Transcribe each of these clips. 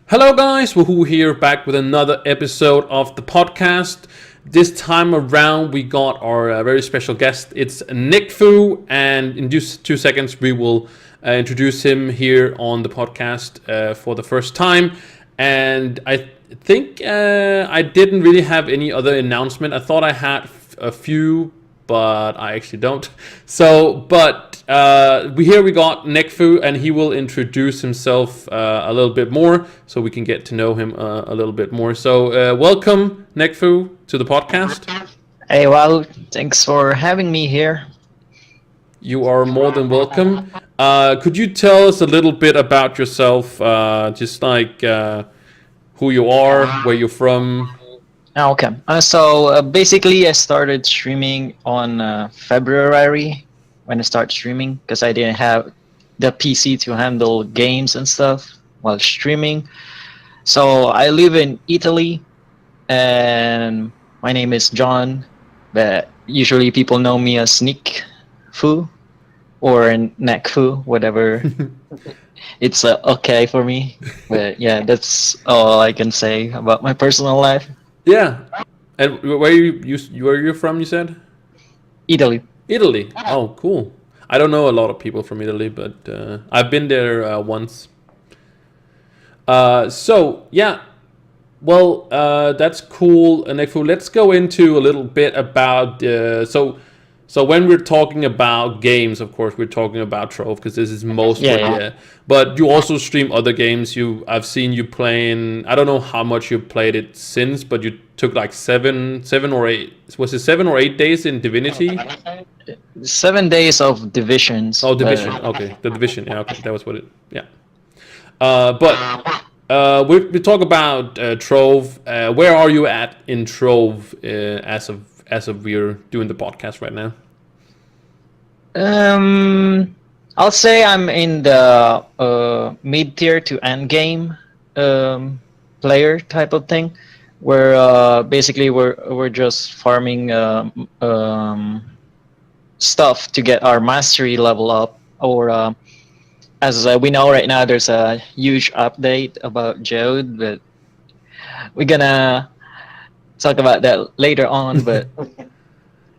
Hello guys, Wahoo here, back with another episode of the podcast. This time around we got our very special guest. It's NeekFu, and in just 2 seconds we will introduce him here on the podcast for the first time. And I think I didn't really have any other announcement. I thought I had a few, but I actually don't. But we got NeekFu, and he will introduce himself a little bit more, so we can get to know him a little bit more. So welcome, NeekFu, to the podcast. Hey, well, thanks for having me here. You are more than welcome. Could you tell us a little bit about yourself, just like who you are, where you're from? Okay. So basically, I started streaming on February when I started streaming because I didn't have the PC to handle games and stuff while streaming. So I live in Italy, and my name is John, but usually people know me as NeekFu or NeekFu, whatever. It's okay for me. But yeah, that's all I can say about my personal life. Yeah. And where you from, you said? Italy. Italy. Oh, cool. I don't know a lot of people from Italy, but I've been there once. So yeah, well, that's cool. NeekFu, let's go into a little bit about so when we're talking about games, of course, we're talking about Trove because this is most Yeah. But you also stream other games. I've seen you playing. I don't know how much you played it since, but you took like seven or eight. Was it 7 or 8 days in Divinity? 7 days of divisions. Oh, Division. Okay, the Division. Yeah, okay, that was what it. Yeah. We talk about Trove. Where are you at in Trove as of we're doing the podcast right now? I'll say I'm in the mid tier to end game player type of thing, where basically we're just farming stuff to get our mastery level up, or as we know right now, there's a huge update about Jode, but we're gonna talk about that later on. But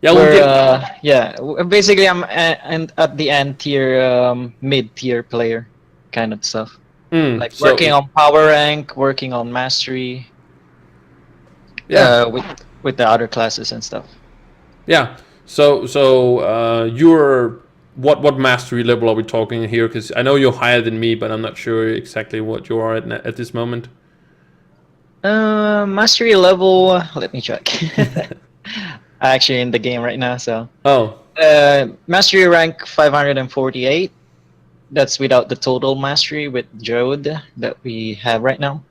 Yeah, we'll basically I'm at the end tier, mid tier player kind of stuff. Like working on power rank, working on mastery. Yeah. With the other classes and stuff. Yeah. So you're what mastery level are we talking here? Because I know you're higher than me, but I'm not sure exactly what you are at this moment. Mastery level. Let me check. Actually, in the game right now, so. Oh. Mastery rank 548. That's without the total mastery with Jode that we have right now.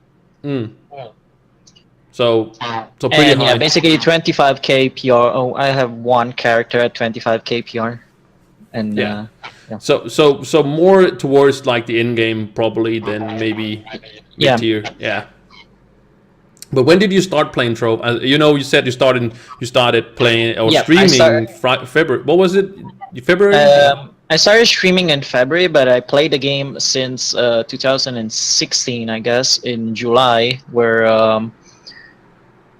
So pretty high. Yeah, basically 25k PR. Oh, I have one character at 25k PR, and yeah. So more towards like the in game probably than maybe mid tier. Yeah. But when did you start playing Trove? You said you started playing or streaming February. What was it? February? I started streaming in February, but I played the game since 2016, I guess, in July, where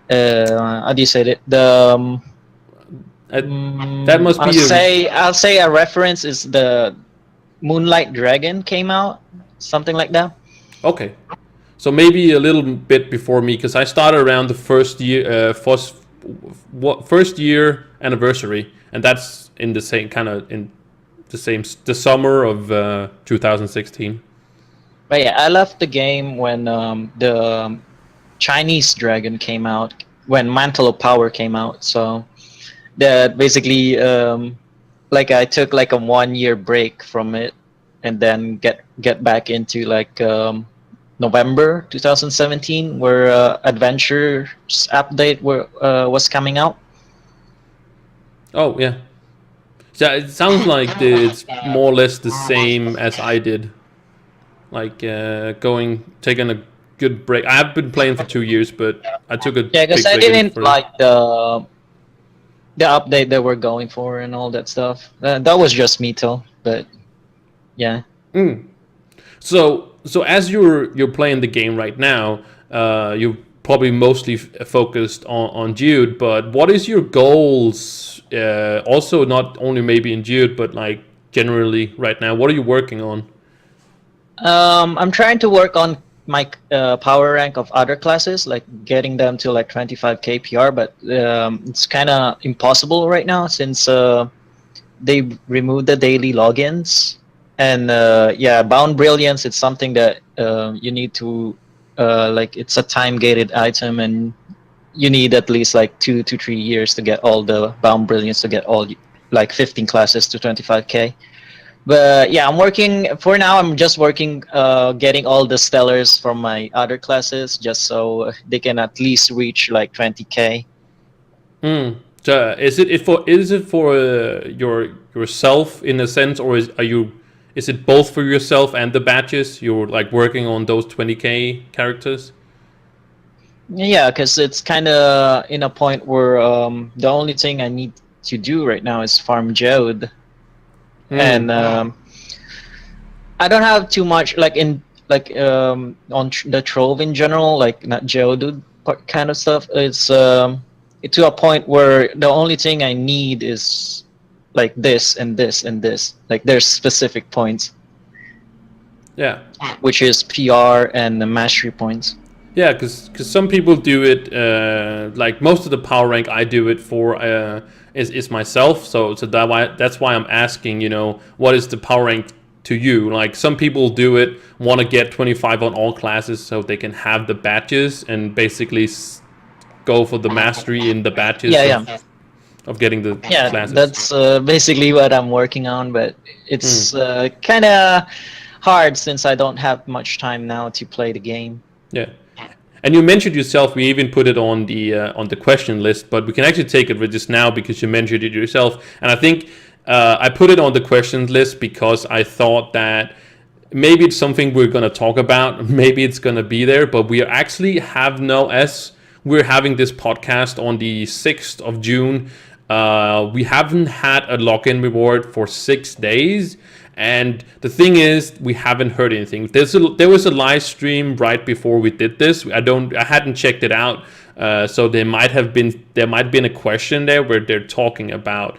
how do you say it? That must be. I'll say a reference is the Moonlight Dragon came out, something like that. Okay. So maybe a little bit before me, because I started around the first year anniversary, and that's in the same the summer of 2016. But yeah, I left the game when the Chinese Dragon came out, when Mantle of Power came out. So that basically, like I took like a 1 year break from it, and then get back into like. November 2017, where Adventures update was coming out. Oh yeah, it sounds like it's more or less the same as I did. Like taking a good break. I have been playing for 2 years, but I took a because I didn't like the update that we're going for and all that stuff. That was just me, though. But yeah. So so as you're playing the game right now, you're probably mostly focused on Jude. But what is your goals? Also, not only maybe in Jude, but like generally right now, what are you working on? I'm trying to work on my power rank of other classes, like getting them to like 25k PR, but it's kind of impossible right now since they removed the daily logins. And yeah, bound brilliance, it's something that you need to like, it's a time gated item, and you need at least like 2 to 3 years to get all the bound brilliance to get all like 15 classes to 25k. But yeah, I'm working for now. I'm just working, getting all the stellars from my other classes, just so they can at least reach like 20k. So is it for yourself in a sense, or is it both for yourself and the badges? You're like working on those 20k characters. Yeah, because it's kind of in a point where the only thing I need to do right now is farm Jode, and I don't have too much like in like on the Trove in general, like not Geodude kind of stuff. It's to a point where the only thing I need is like this and this and this. Like there's specific points. Yeah. Which is PR and the mastery points. Yeah, because some people do it. Like most of the power rank I do it for is myself. So that's why I'm asking. You know, what is the power rank to you? Like some people do it, want to get 25 on all classes so they can have the badges and basically go for the mastery in the badges. Of getting the classes. That's basically what I'm working on, but it's kind of hard since I don't have much time now to play the game. Yeah. And you mentioned yourself, we even put it on the question list, but we can actually take it with just now because you mentioned it yourself. And I think I put it on the questions list because I thought that maybe it's something we're going to talk about. Maybe it's going to be there, but we actually have as we're having this podcast on the 6th of June. We haven't had a login reward for 6 days. And the thing is, we haven't heard anything. There was a live stream right before we did this. I hadn't checked it out, so there might have been a question there where they're talking about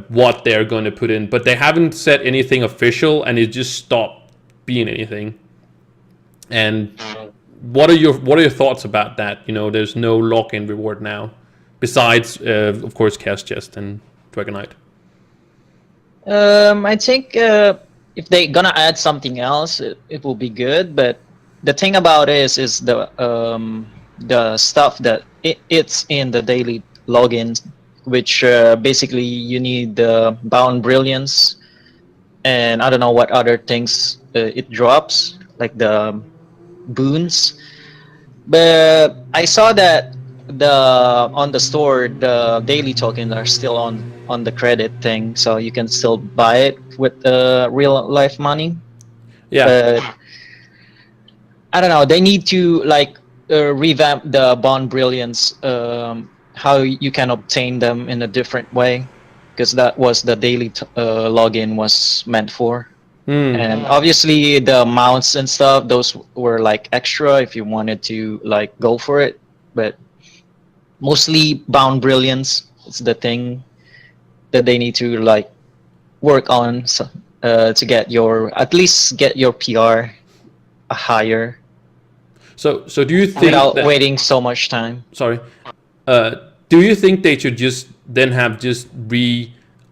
what they're going to put in, but they haven't said anything official, and it just stopped being anything. And what are your thoughts about that? You know, there's no login reward now, besides of course Chaos Chest and Dragonite. I think if they're gonna add something else, it will be good. But the thing about it is the stuff that it's in the daily logins, which basically you need the bound brilliance, and I don't know what other things it drops, like the boons. But I saw that on the store the daily tokens are still on the credit thing, so you can still buy it with real life money. Yeah. But I don't know, they need to like revamp the bond brilliance, how you can obtain them in a different way, because that was the daily login was meant for. And obviously the mounts and stuff, those were like extra if you wanted to like go for it, but mostly bound brilliance is the thing that they need to like work on, to get at least get your PR higher. So do you think without waiting so much time? Sorry. Do you think they should just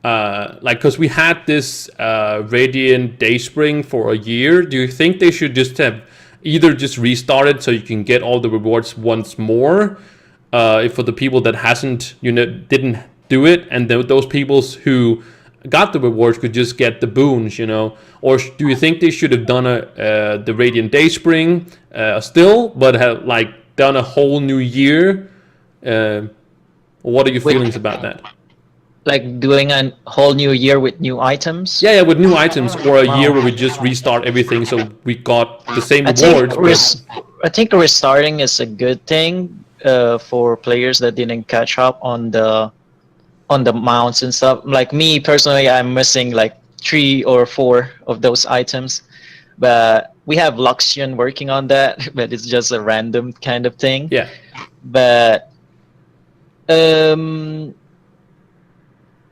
like, because we had this Radiant Dayspring for a year, do you think they should just have either just restarted so you can get all the rewards once more, for the people that didn't do it, and those people who got the rewards could just get the boons, or do you think they should have done the Radiant Dayspring still, but have like done a whole new year? What are your feelings about that? Like doing a whole new year with new items? Yeah, with new items, or a year where we just restart everything so we got the same rewards. I think restarting is a good thing for players that didn't catch up on the mounts and stuff. Like me personally, I'm missing like 3 or 4 of those items. but we have Luxion working on that. But it's just a random kind of thing. Yeah. But um,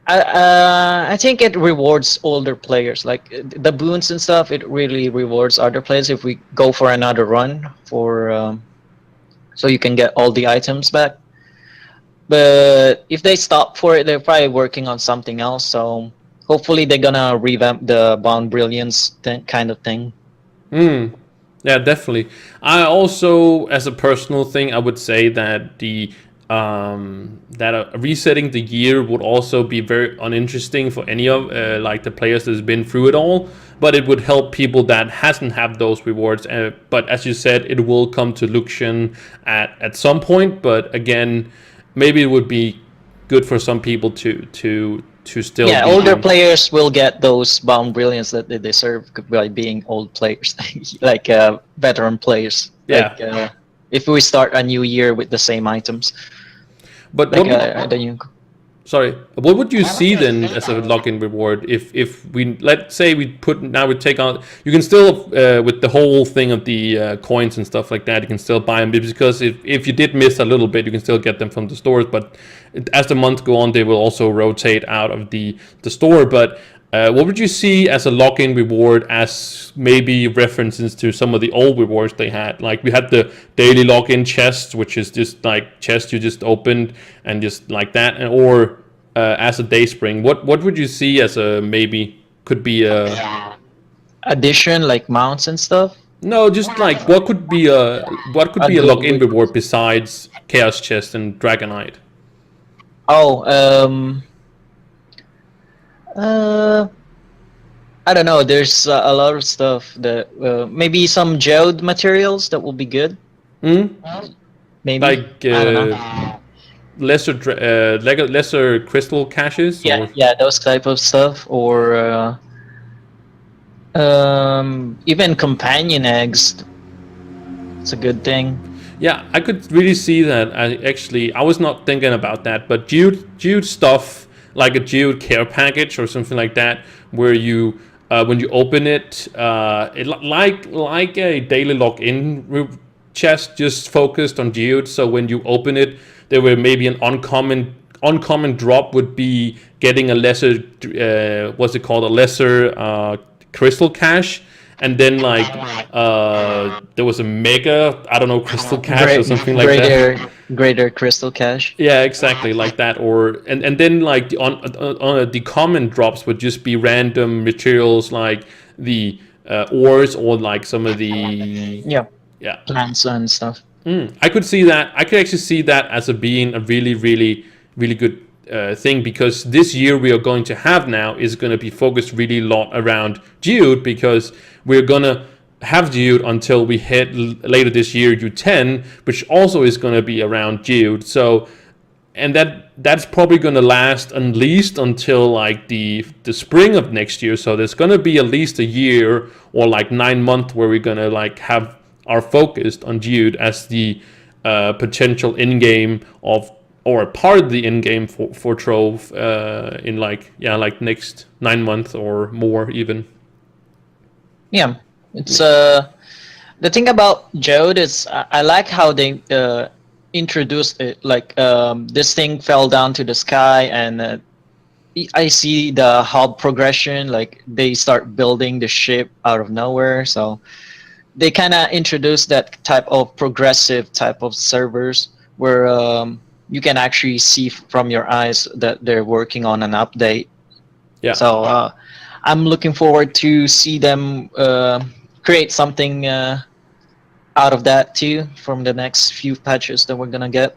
I think it rewards older players, like the boons and stuff. It really rewards other players if we go for another run for so you can get all the items back. But if they stop for it, they're probably working on something else. So hopefully they're gonna revamp the Bound Brilliance kind of thing. Yeah, definitely. I also, as a personal thing, I would say that resetting the year would also be very uninteresting for any of like the players that's been through it all. But it would help people that hasn't have those rewards. But as you said, it will come to Luxion at some point. But again, maybe it would be good for some people to still. Yeah, older players will get those Bound Brilliance that they deserve by being old players, like veteran players. Yeah. Like, if we start a new year with the same items. But Like what would you see then as a login reward if we, let's say we take out, you can still with the whole thing of the coins and stuff like that, you can still buy them, because if you did miss a little bit, you can still get them from the stores, but as the months go on, they will also rotate out of the store. But what would you see as a login reward, as maybe references to some of the old rewards they had? Like we had the daily login chest, which is just like chest you just opened and just like that, or as a day spring. What would you see as a maybe could be a addition, like mounts and stuff? No, just like what could be a login reward besides chaos chest and dragonite? Oh, I don't know. There's a lot of stuff that maybe some geode materials that will be good. Maybe like I don't know. lesser crystal caches. Yeah, or? yeah, those type of stuff, or even companion eggs. It's a good thing. Yeah, I could really see that. I was not thinking about that, but Jude stuff, like a Jude care package or something like that, where you when you open it, like a daily login chest, just focused on Jude. So when you open it, there were maybe an uncommon drop would be getting a lesser what's it called, a lesser crystal cache. And then like there was a mega, I don't know, crystal cache or something like that. Greater crystal cache. Yeah, exactly like that. Or and then like the common drops would just be random materials like the ores, or like some of the plants and stuff. I could see that. I could actually see that as being a really, really, really good thing, because this year we are going to have now is going to be focused really a lot around Geode, because we're going to have Geode until we hit later this year U10, which also is going to be around Geode. So, and that's probably going to last at least until like the spring of next year. So there's going to be at least a year or like 9 months where we're going to like have our focus on Geode as the potential in-game of, or a part of the in-game for Trove in like next 9 months or more even. Yeah, it's the thing about Geode is I like how they introduced it. Like this thing fell down to the sky, and I see the hub progression. Like they start building the ship out of nowhere, so they kind of introduced that type of progressive type of servers where you can actually see from your eyes that they're working on an update. Yeah. So I'm looking forward to see them create something out of that too from the next few patches that we're gonna get.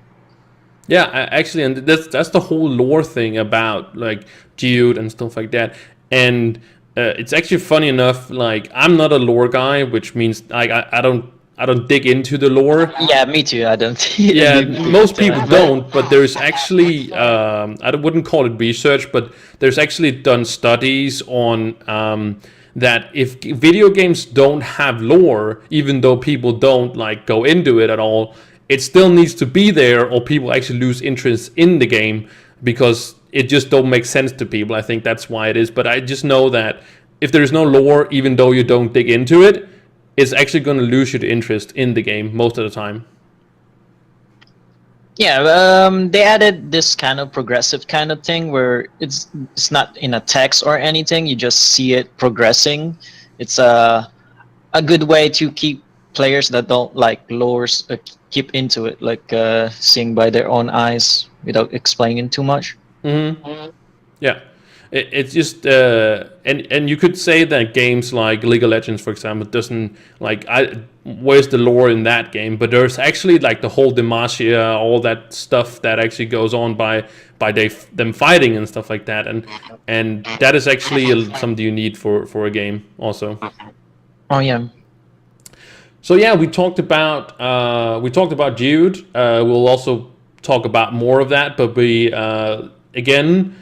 Yeah, actually, and that's the whole lore thing about like Geode and stuff like that. And it's actually funny enough. Like I'm not a lore guy, which means I don't dig into the lore. Yeah, me too. I don't. Yeah, most people don't, but there's actually I wouldn't call it research, but there's actually done studies on that if video games don't have lore, even though people don't like go into it at all, it still needs to be there, or people actually lose interest in the game because it just don't make sense to people. I think that's why it is. But I just know that if there is no lore, even though you don't dig into it, it's actually going to lose your interest in the game most of the time. Yeah, they added this kind of progressive kind of thing where it's not in a text or anything. You just see it progressing. It's a good way to keep players that don't like lores keep into it, like seeing by their own eyes without explaining too much. Yeah, it's just and you could say that games like League of Legends, for example, doesn't like where's the lore in that game? But there's actually like the whole Demacia, all that stuff that actually goes on by them fighting and stuff like that, and that is actually something you need for a game also. Oh yeah. So yeah, we talked about Jude. We'll also talk about more of that, but we again.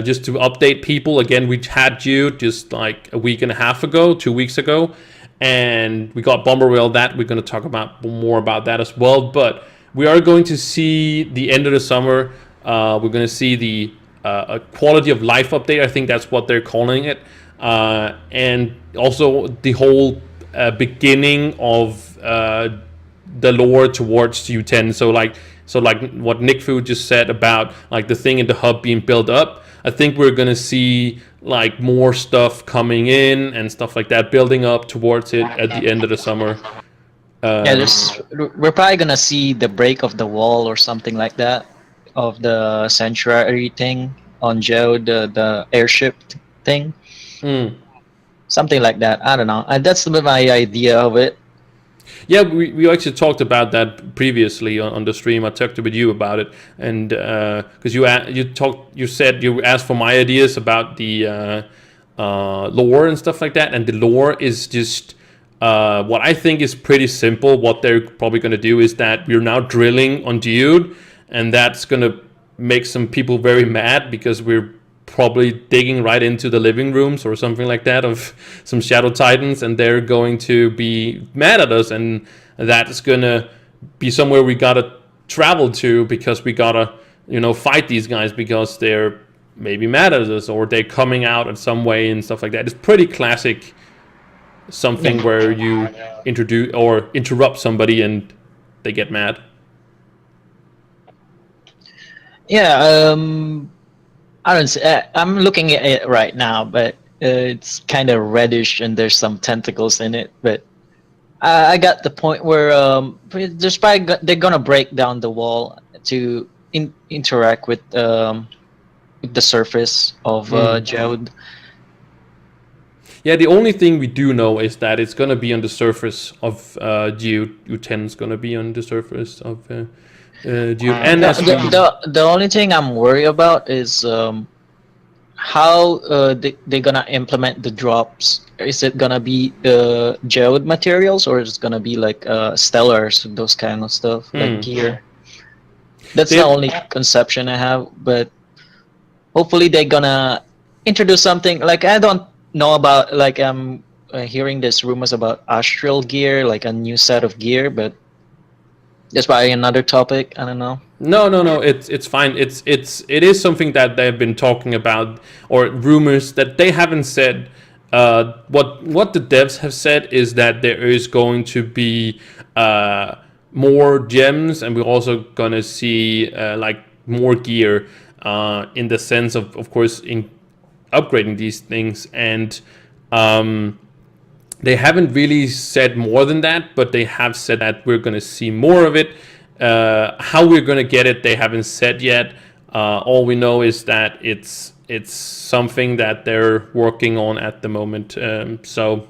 Just to update people, again, we had Jude just like a week and a half ago, 2 weeks ago, and we got Bomber Whale that. We're going to talk about more about that as well, but we are going to see the end of the summer. We're going to see the a quality of life update. I think that's what they're calling it, and also the whole beginning of the lore towards U10. So like what NeekFu just said about like the thing in the hub being built up. I think we're gonna see like more stuff coming in and stuff like that, building up towards it at the end of the summer. Yeah, we're probably gonna see the break of the wall or something like that of the sanctuary thing on Joe, the airship thing. Something like that. I don't know. That's my idea of it. Yeah, we actually talked about that previously on the stream. I talked with you about it, and because you said you asked for my ideas about the lore and stuff like that, and the lore is just what I think is pretty simple. What they're probably going to do is that we're now drilling on Dude, and that's going to make some people very mad because we're probably digging right into the living rooms or something like that of some Shadow Titans, and they're going to be mad at us, and that's gonna be somewhere we gotta travel to because we gotta fight these guys because they're maybe mad at us or they're coming out in some way and stuff like that. It's pretty classic something where you introduce or interrupt somebody and they get mad. Yeah, I don't see, I'm looking at it right now, but it's kind of reddish and there's some tentacles in it. But I got the point where there's probably they're gonna break down the wall to interact with the surface of Jode. Yeah, the only thing we do know is that it's gonna be on the surface of Jude. U10 is gonna be on the surface of Jude. And the only thing I'm worried about is how they're gonna implement the drops. Is it gonna be geode materials or is it gonna be like stellars, those kind of stuff, like gear? That's the only conception I have, but hopefully they're gonna introduce something. Like I don't know about, like I'm hearing these rumors about astral gear, like a new set of gear, but that's probably another topic. I don't know. No. It's fine. It is something that they've been talking about, or rumors that they haven't said. What the devs have said is that there is going to be more gems, and we're also gonna see like more gear in the sense of course, in upgrading these things, and they haven't really said more than that, but they have said that we're going to see more of it. How we're going to get it, they haven't said yet. All we know is that it's something that they're working on at the moment. So,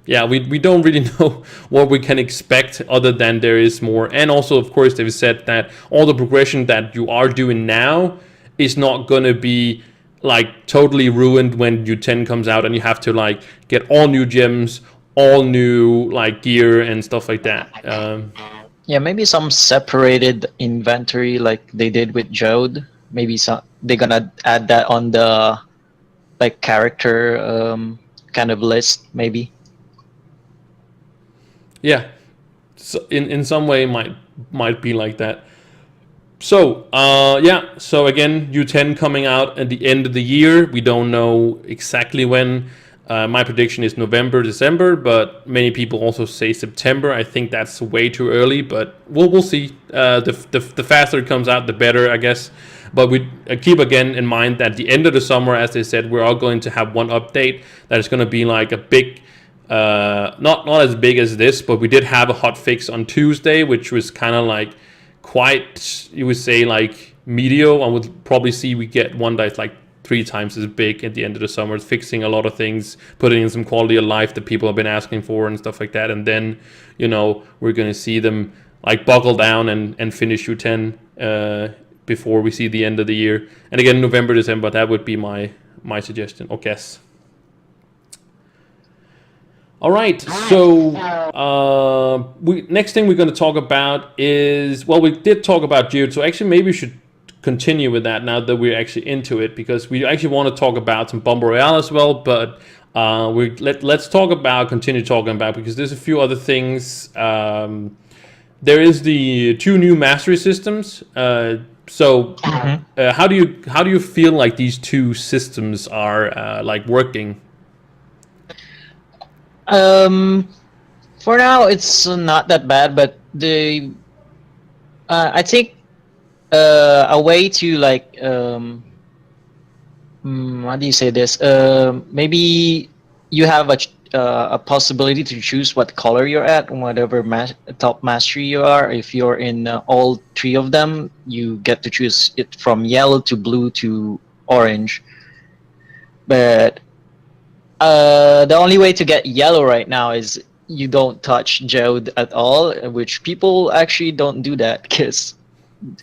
yeah, we don't really know what we can expect other than there is more. And also, of course, they've said that all the progression that you are doing now is not going to be like totally ruined when U10 comes out and you have to like get all new gems, all new like gear and stuff like that. Yeah, maybe some separated inventory like they did with Jode. Maybe they're gonna add that on the like character kind of list, maybe. Yeah, so in some way might be like that. So, so again, U10 coming out at the end of the year. We don't know exactly when. My prediction is November, December, but many people also say September. I think that's way too early, but we'll see. The faster it comes out, the better, I guess. But we keep again in mind that at the end of the summer, as they said, we're all going to have one update that is going to be like a big, not as big as this, but we did have a hot fix on Tuesday, which was kind of like quite, you would say, like mediocre. I would probably see we get one that's like 3 times as big at the end of the summer, fixing a lot of things, putting in some quality of life that people have been asking for and stuff like that. And then, we're going to see them like buckle down and finish U10 before we see the end of the year. And again, November, December, that would be my suggestion or guess. All right, so next thing we're going to talk about is, well, we did talk about Geode, so actually maybe we should continue with that now that we're actually into it, because we actually want to talk about some Bomber Royale as well, but let's continue talking about, because there's a few other things. There is the 2 new mastery systems. So how do you feel like these 2 systems are like working? For now, it's not that bad, but I think a way to like how do you say this? Maybe you have a possibility to choose what color you're at, whatever top mastery you are. If you're in all 3 of them, you get to choose it from yellow to blue to orange. But the only way to get yellow right now is you don't touch Geode at all, which people actually don't do that because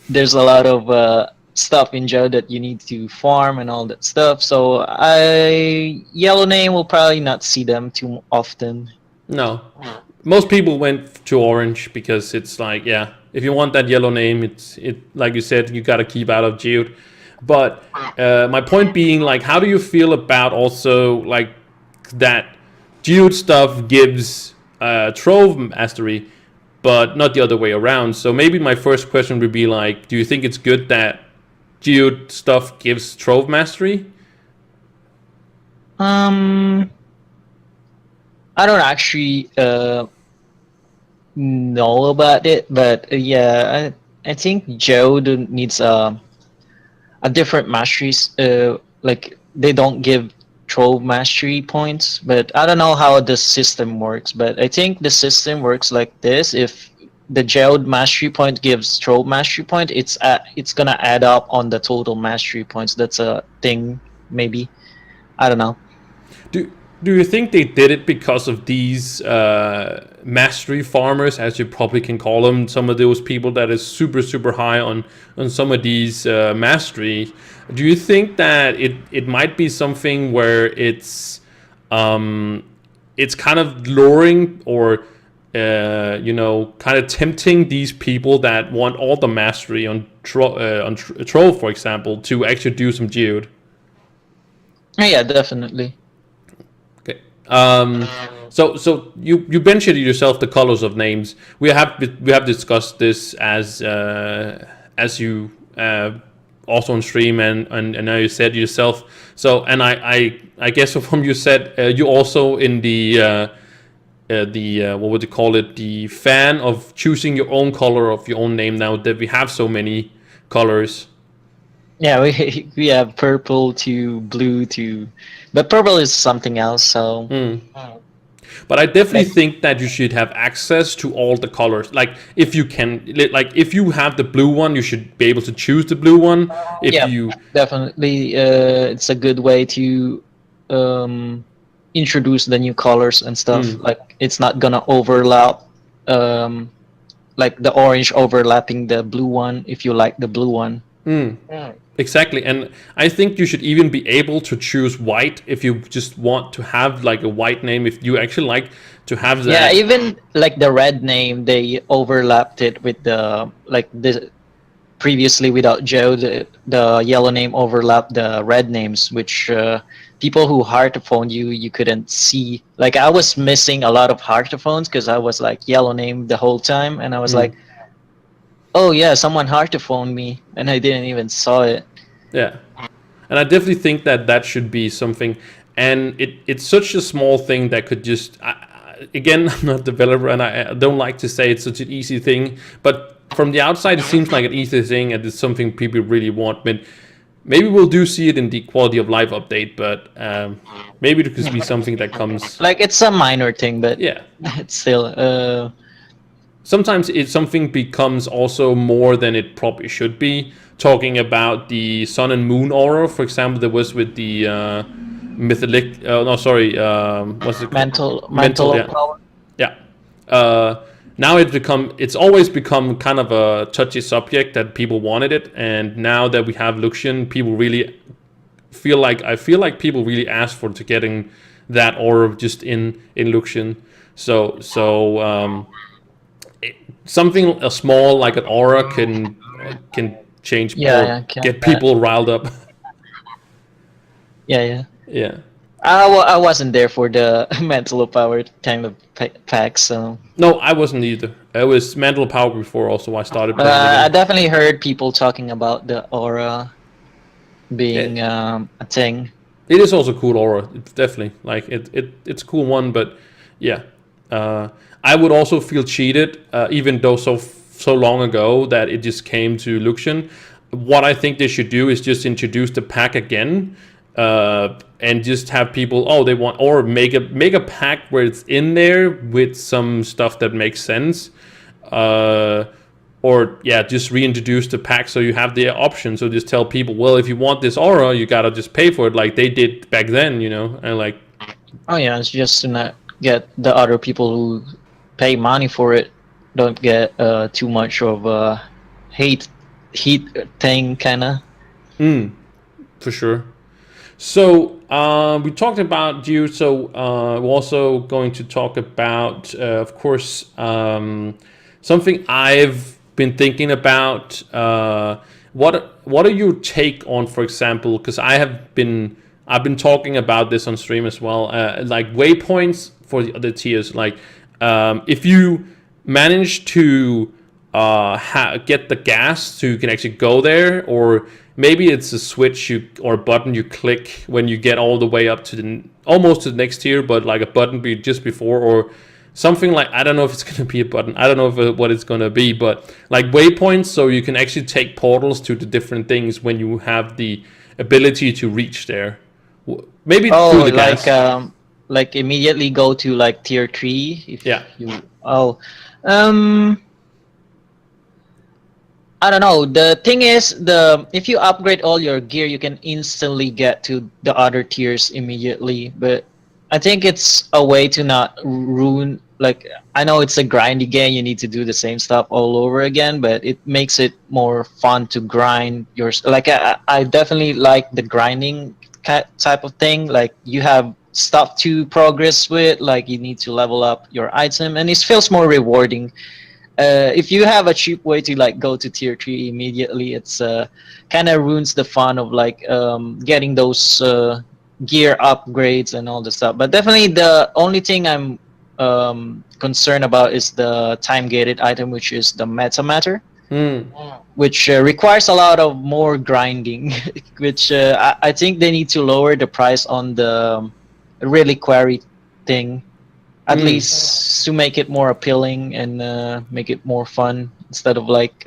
there's a lot of stuff in Geode that you need to farm and all that stuff. So yellow name will probably not see them too often. No, most people went to orange because it's like, yeah, if you want that yellow name, it like you said, you got to keep out of Geode. But my point being, like, how do you feel about also like that Geode stuff gives Trove mastery, but not the other way around? So maybe my first question would be like, do you think it's good that Geode stuff gives Trove mastery? I don't actually know about it, but yeah, I think Geode needs a different masteries. Like they don't give Trove mastery points, but I don't know how the system works. But I think the system works like this: if the Geode mastery point gives Trove mastery point, it's gonna add up on the total mastery points. That's a thing, maybe. I don't know. Do you think they did it because of these mastery farmers, as you probably can call them, some of those people that is super high on some of these mastery? Do you think that it might be something where it's kind of luring or kind of tempting these people that want all the mastery on Trove, for example, to actually do some Geode? Yeah, definitely. Okay. So you mentioned yourself the colors of names. We have discussed this as you also on stream and now you said yourself. So and I guess from you said you also in the what would you call it, the fan of choosing your own color of your own name now that we have so many colors. Yeah, we have purple to blue to, but purple is something else. So. But I definitely think that you should have access to all the colors. Like if you can, like if you have the blue one, you should be able to choose the blue one. Definitely, it's a good way to introduce the new colors and stuff. Like it's not gonna overlap, like the orange overlapping the blue one if you like the blue one. Exactly, and I think you should even be able to choose white if you just want to have like a white name, if you actually like to have that. Yeah, even like the red name, they overlapped it with the previously without Joe, the yellow name overlapped the red names, which people who heartophoned you couldn't see. Like I was missing a lot of heartophones because I was like yellow name the whole time, and I was like, oh yeah, someone heartophoned me, and I didn't even saw it. Yeah, and I definitely think that should be something. and it's such a small thing that could just. Again, I'm not a developer, and I don't like to say it's such an easy thing, but from the outside, it seems like an easy thing, and it's something people really want. But maybe we'll do see it in the quality of life update, but maybe it could be something that comes. Like it's a minor thing, but Yeah. it's still. Sometimes something becomes also more than it probably should be. Talking about the sun and moon aura, for example, there was with the mythilic. No, sorry. What's it called? Mental Yeah. power. Yeah. Now it's always become kind of a touchy subject that people wanted it, and now that we have Luxian, people really I feel like people really ask for to getting that aura just in Luxian. So something small like an aura can change get people riled up. Yeah. Yeah. I wasn't there for the mental power kind of pack, so. No, I wasn't either. It was mental power before also I started playing I definitely heard people talking about the aura being a thing. It is also cool aura. It's definitely like it's a cool one, but yeah. I would also feel cheated, even though so long ago that it just came to Luxian. What I think they should do is just introduce the pack again, and just have people they want, or make a pack where it's in there with some stuff that makes sense, or just reintroduce the pack so you have the option. So just tell people, well, if you want this aura, you gotta just pay for it like they did back then, and like. Oh yeah, it's just to not get the other people who pay money for it don't get too much of a heat thing kinda. For sure. So we talked about you. So we're also going to talk about, of course, something I've been thinking about. What are your take on, for example? Because I've been talking about this on stream as well. Like waypoints for the other tiers. Like if you manage to get the gas so you can actually go there, or maybe it's a switch or button you click when you get all the way up to almost to the next tier, but like a button just before, or something like, I don't know if it's going to be a button, I don't know what it's going to be, but like waypoints so you can actually take portals to the different things when you have the ability to reach there. Maybe through the gas. Like immediately go to like tier 3 if you I don't know. The thing is, if you upgrade all your gear, you can instantly get to the other tiers immediately. But I think it's a way to not ruin. Like, I know it's a grindy game; you need to do the same stuff all over again. But it makes it more fun to grind your. Like, I definitely like the grinding type of thing. Like, you have stuff to progress with. Like, you need to level up your item, and it feels more rewarding. If you have a cheap way to like go to tier 3 immediately, it's kind of ruins the fun of like getting those gear upgrades and all the stuff. But definitely the only thing I'm concerned about is the time gated item, which is the meta matter, which requires a lot of more grinding, which I think they need to lower the price on the reliquary thing. At least to make it more appealing and make it more fun instead of like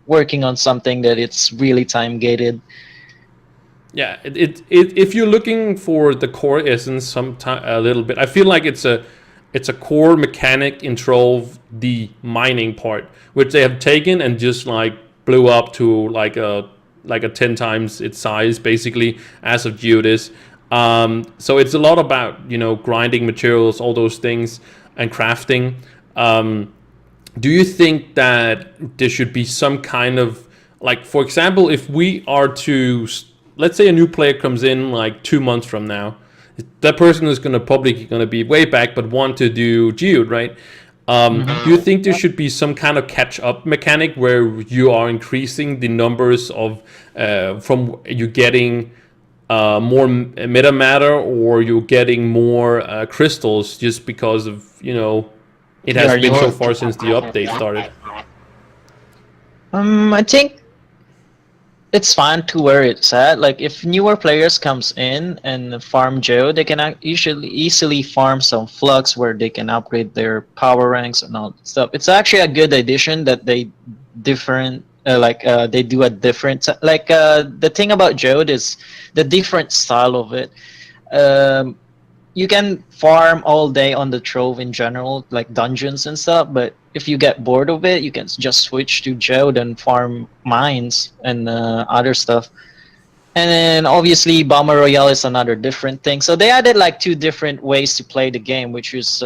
working on something that it's really time gated. Yeah, if you're looking for the core essence, a little bit, I feel like it's a core mechanic in Trove, the mining part, which they have taken and just like blew up to like a 10 times its size basically as of Geodis. So it's a lot about, grinding materials, all those things, and crafting. Do you think that there should be some kind of, like, for example, if we are to, let's say a new player comes in like 2 months from now, that person is probably going to be way back, but want to do Geode, right? Do you think there should be some kind of catch-up mechanic where you are increasing the numbers of, from you getting more meta matter, or you're getting more crystals just because of it has been so far since the update started? I think it's fine to where it's at. Like if newer players comes in and farm Joe, they can usually easily farm some flux where they can upgrade their power ranks and all that stuff. It's actually a good addition that they different they do a different the thing about Joe is the different style of it. Um, you can farm all day on the Trove in general, like dungeons and stuff. But if you get bored of it, you can just switch to Jode and farm mines and other stuff. And then obviously Bomber Royale is another different thing. So they added like two different ways to play the game, which is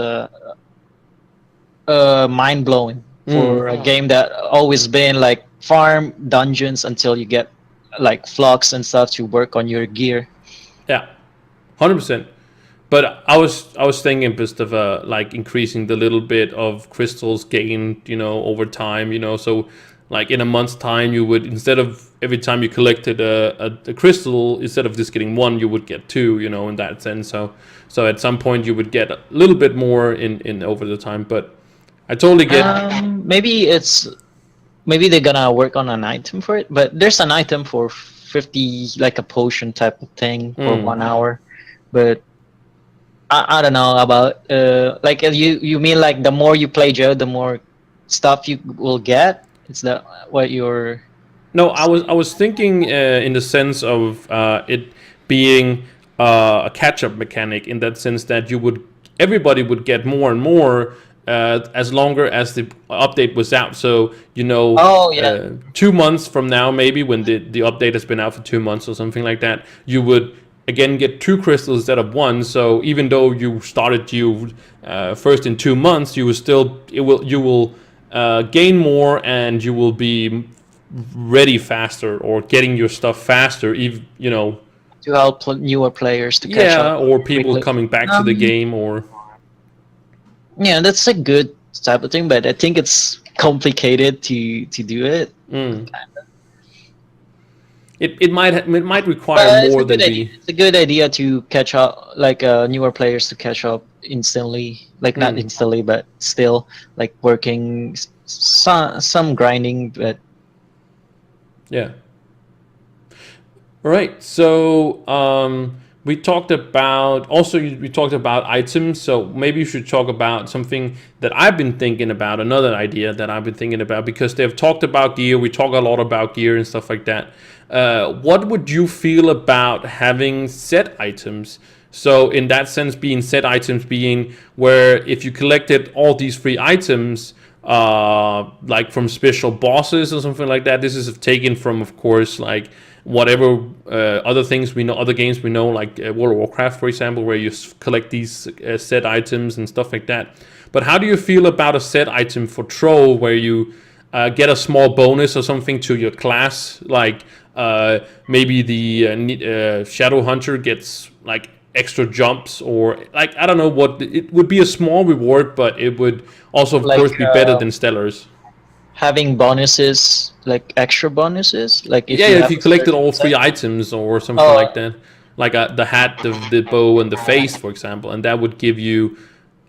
mind blowing for a game that always been like farm dungeons until you get like flux and stuff to work on your gear. Yeah, 100%. But I was thinking just of like increasing the little bit of crystals gained, over time, So like in a month's time, you would, instead of every time you collected a crystal, instead of just getting one, you would get two, in that sense. So at some point you would get a little bit more in over the time. But I totally get. Maybe they're gonna work on an item for it, but there's an item for 50, like a potion type of thing for 1 hour. But I don't know about like you mean like the more you play Joe, the more stuff you will get. Is that what you're? No, I was thinking in the sense of it being a catch-up mechanic, in that sense that everybody would get more and more as longer as the update was out. So Oh yeah. 2 months from now, maybe when the update has been out for 2 months or something like that, you would again get two crystals instead of one. So even though you started first in 2 months, you will gain more, and you will be ready faster or getting your stuff faster. Even To help newer players to catch yeah, up or people quickly. coming back to the game, or Yeah, that's a good type of thing, but I think it's complicated to do it. it might require But it's more a good than idea. we. It's a good idea to catch up, like newer players to catch up instantly. Like not instantly, but still like working some grinding. But Yeah. All right. So we talked about items. So maybe you should talk about something that I've been thinking about. Another idea that I've been thinking about, because they've talked about gear. We talk a lot about gear and stuff like that. What would you feel about having set items? So in that sense, being set items being where if you collected all these free items, like from special bosses or something like that. This is taken from, of course, like whatever other things we know, other games we know, like World of Warcraft, for example, where you collect these set items and stuff like that. But how do you feel about a set item for Trove, where you get a small bonus or something to your class, like maybe the Shadow Hunter gets like extra jumps, or like I don't know what it would be, a small reward, but it would also of like course be better than Stellars. having bonuses, like extra bonuses, like if Yeah, you if have you a collected certain all set. three items or something Oh, like that, like the hat, the bow, and the face, for example, and that would give you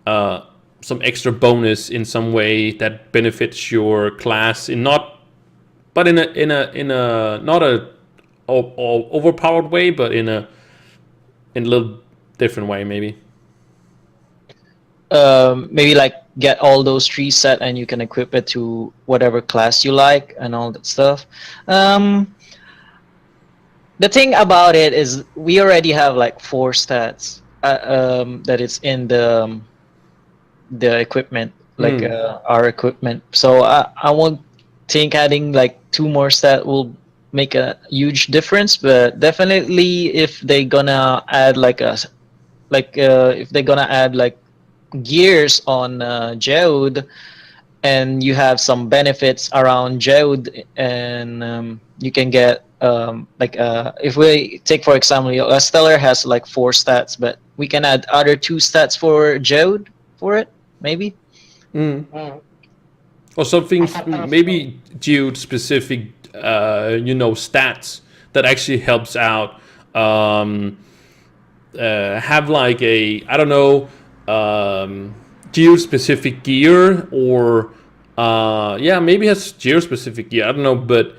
uh, some extra bonus in some way that benefits your class, in not, but in a not a overpowered way, but in a little different way, maybe. maybe like get all those trees set and you can equip it to whatever class you like and all that stuff. Um, the thing about it is we already have like 4 stats that is in the equipment, like our equipment. So I won't think adding like 2 more stat will make a huge difference, but definitely if they gonna add if they're gonna add like gears on Geode, and you have some benefits around Geode, and you can get if we take for example, a Stellar has like 4 stats, but we can add other 2 stats for Geode for it, maybe. Or something, maybe geode specific, stats that actually helps out. Have like a, I don't know, geo specific gear, or yeah, maybe has geo specific gear. I don't know, but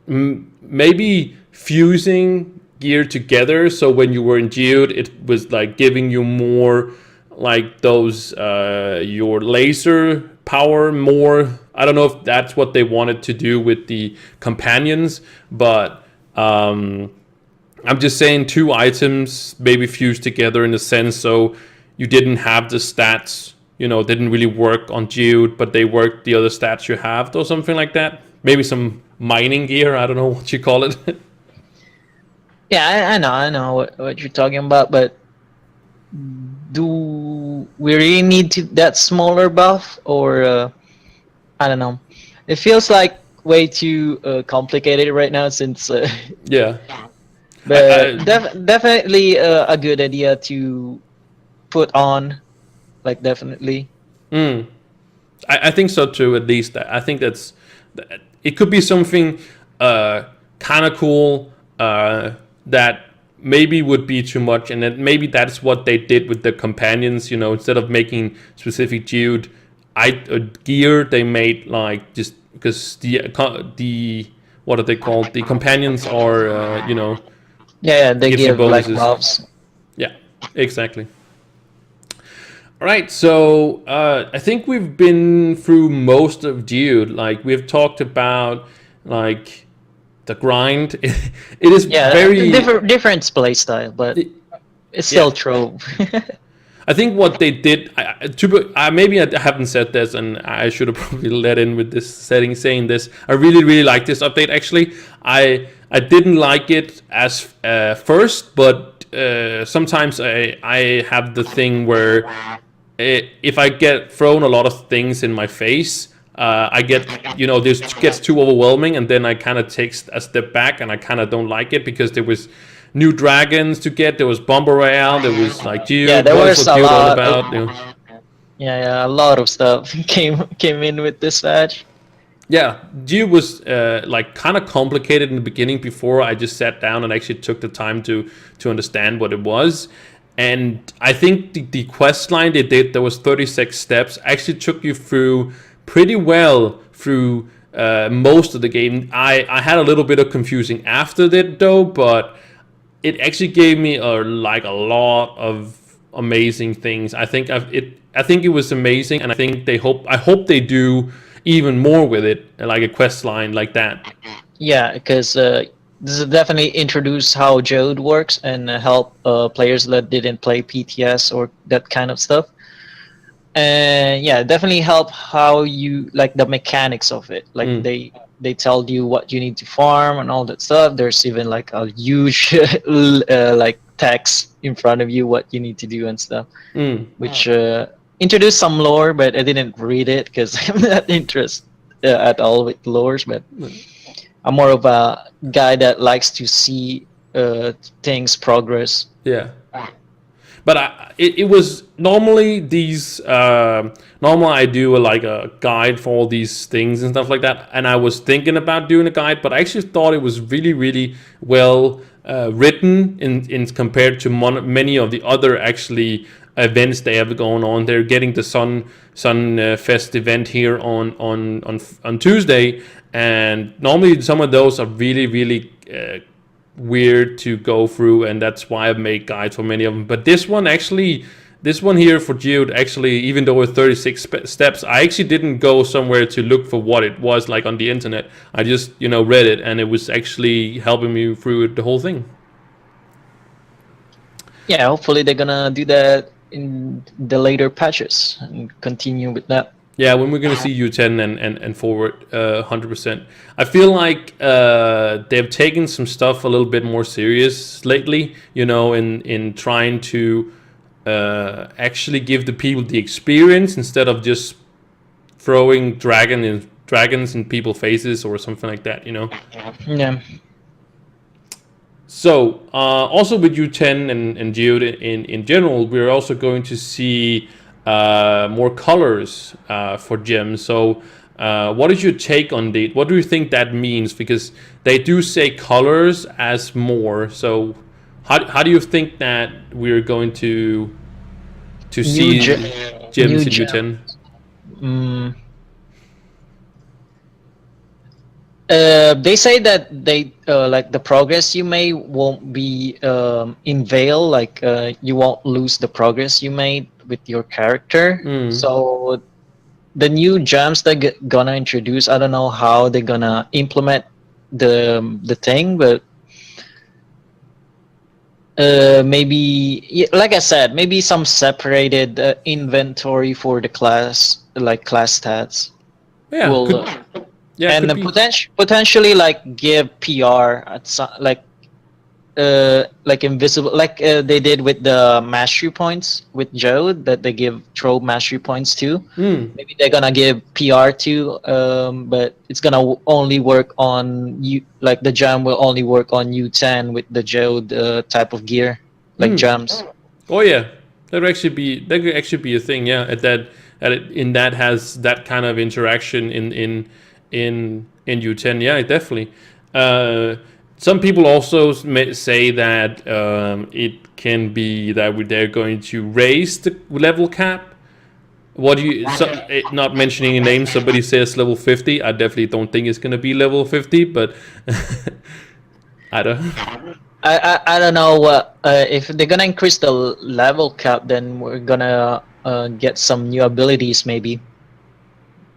maybe fusing gear together. So when you were in Geode, it was like giving you more like those your laser power more. I don't know if that's what they wanted to do with the companions, but I'm just saying two items maybe fused together in a sense, so you didn't have the stats, didn't really work on Geode, but they worked the other stats you have, or something like that. Maybe some mining gear, I don't know what you call it. Yeah, I know what you're talking about, but do we really need that smaller buff, or I don't know. It feels like way too complicated right now since, Yeah. but I, definitely a good idea to put on, like definitely. mm, I think so too. At least I think it could be something kind of cool that maybe would be too much, and that maybe that's what they did with the companions. Instead of making specific Jude gear, they made like just because the what are they called? The companions are Yeah, they gives you give like bonuses. buffs. Yeah, exactly. All right, so I think we've been through most of Dude. Like we've talked about, like the grind. It is Yeah, very. different play style, but it's Yeah, still Trove. I think what they did. Maybe I haven't said this, and I should have probably let in with this saying this. I really really like this update. Actually, I didn't like it as first, but sometimes I have the thing where if I get thrown a lot of things in my face, I get this gets too overwhelming, and then I kind of take a step back, and I kind of don't like it because there was new dragons to get. There was Bomber Royale. There was like Yeah, Geode. there What is was what a Geode all lot. about? Yeah, a lot of stuff came in with this patch. Yeah, Geode was like kind of complicated in the beginning before I just sat down and actually took the time to understand what it was. And I think the quest line they did, there was 36 steps, actually took you through pretty well through most of the game. I had a little bit of confusing after that though, but it actually gave me a lot of amazing things. I think it was amazing, and I hope they do even more with it, like a quest line like that. Yeah, because this will definitely introduce how Jode works and help players that didn't play PTS or that kind of stuff. And yeah, definitely help how you like the mechanics of it. Like Mm, they tell you what you need to farm and all that stuff. There's even like a huge like text in front of you what you need to do and stuff, mm. which introduced some lore, but I didn't read it because I'm not interested at all with lores. But I'm more of a guy that likes to see things progress. Yeah. But it was normally these normal I do like a guide for all these things and stuff like that, and I was thinking about doing a guide, but I actually thought it was really really well written in compared to many of the other actually events they have going on. They're getting the Sun Fest event here on Tuesday, and normally some of those are really really weird to go through, and that's why I've made guides for many of them. But this one here for Geode, actually, even though it's 36 steps, I actually didn't go somewhere to look for what it was like on the internet. I just read it, and it was actually helping me through the whole thing. Yeah, hopefully they're gonna do that in the later patches and continue with that. Yeah, when we're gonna see U10 and forward, 100%. I feel like they've taken some stuff a little bit more serious lately. In trying to actually give the people the experience instead of just throwing dragons in people's faces or something like that. Yeah. So also with U10 and Geode in general, we're also going to see more colors for gems. So what is your take on it? What do you think that means? Because they do say colors as more. So how do you think that we're going to see gems in gem. U10? Mm, They say that they like the progress you made won't be in veil. Like you won't lose the progress you made with your character. Mm. So the new gems they're gonna introduce, I don't know how they're gonna implement the thing, but maybe like I said, maybe some separated inventory for the class, like class stats Yeah, will could yeah and could then be. potentially like give PR at some like invisible like they did with the mastery points with Jode that they give Trove mastery points to. Mm. Maybe they're gonna give PR to, but it's gonna only work on you. Like the gem will only work on U10 with the Jode type of gear, like Mm. gems. Oh yeah, that could actually be a thing. Yeah, in that has that kind of interaction in U10. Yeah, definitely. Uh, some people also say that it can be that they're going to raise the level cap. What do you? Not mentioning a name, somebody says level 50. I definitely don't think it's going to be level 50, but I don't. I don't know what if they're gonna increase the level cap, then we're gonna get some new abilities maybe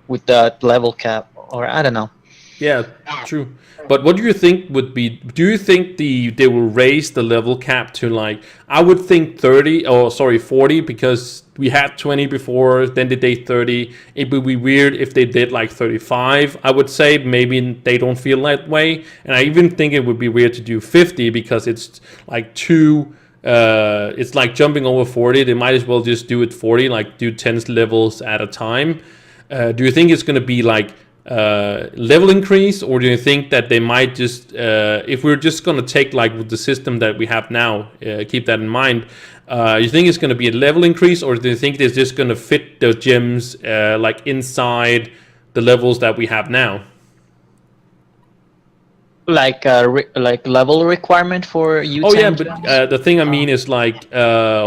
with that level cap, or I don't know. Yeah, true. But what do you think would be? Do you think they will raise the level cap to like? I would think 30 or sorry 40 because we had 20 before. Then they did 30. It would be weird if they did like 35. I would say maybe they don't feel that way, and I even think it would be weird to do 50 because it's like too. It's like jumping over 40. They might as well just do it 40, like do 10 levels at a time. Do you think it's going to be like level increase, or do you think that they might just, if we're just going to take like the system that we have now, keep that in mind? You think it's going to be a level increase, or do you think it's just going to fit the gyms like inside the levels that we have now? Like like level requirement for Oh yeah, U10 but gems. the thing I mean is like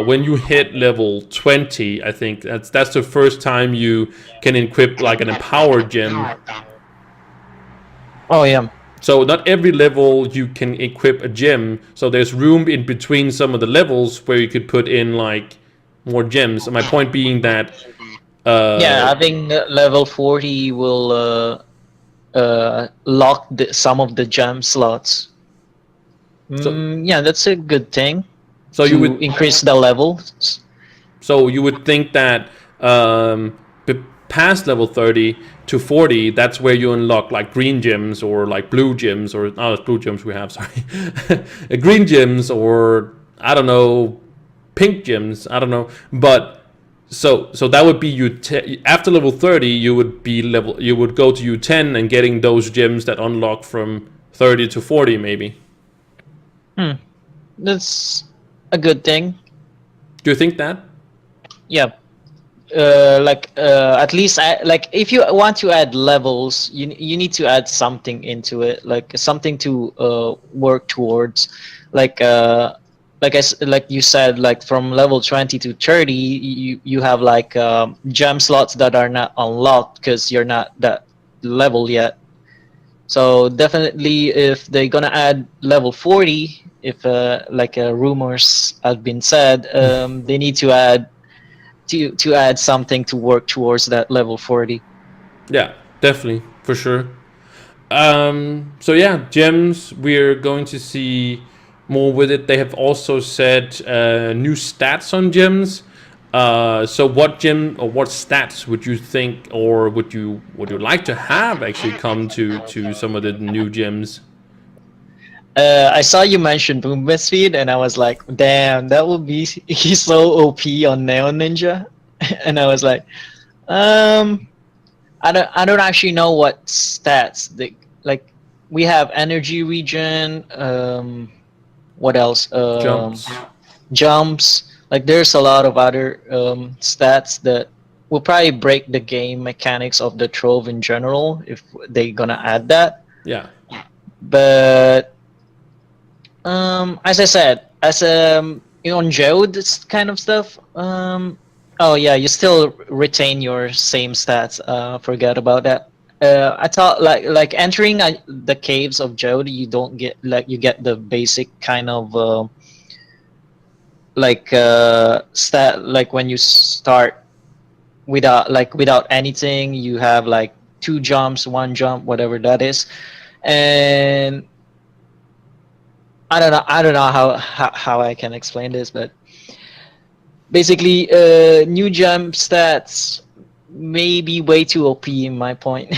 when you hit level 20, I think that's the first time you can equip like an empowered gem. Oh yeah. So not every level you can equip a gem. So there's room in between some of the levels where you could put in like more gems. And my point being that Yeah, uh, having level 40 will lock some of the gem slots. so Yeah, that's a good thing so you to would increase the levels. so you would think that past level 30 to 40, that's where you unlock like green gems or like blue gems or oh, it's blue gems we have. Sorry, green gems or I don't know pink gems. I don't know, but so that would be after level 30 you would go to U10 and getting those gems that unlock from 30 to 40 maybe. Hmm, that's a good thing. Do you think that? Yeah. Like at least like if you want to add levels, you need to add something into it, like something to work towards, like like you said, like from level 20 to 30, you have like gem slots that are not unlocked because you're not that level yet. So definitely, if they're gonna add level 40, if like rumors have been said, they need to add to add something to work towards that level 40. Yeah, definitely for sure. So yeah, gems. We're going to see more with it. They have also said new stats on gems. So what gem or what stats would you think, or would you like to have actually come to some of the new gems? I saw you mention movement speed, and I was like, damn, that would be he's so OP on Neon Ninja, and I was like, um, I don't actually know what stats they like. We have energy regen. What else? Jumps. Jumps. Like there's a lot of other stats that will probably break the game mechanics of the Trove in general if they gonna add that. Yeah. But as I said, as on Geode kind of stuff. Oh yeah, you still retain your same stats. Forget about that. I thought like entering the caves of Jode, you don't get like you get the basic kind of stat like when you start without anything, you have like 2 jumps, 1 jump, whatever that is, and I don't know how I can explain this, but basically, new jump stats may be way too OP in my point.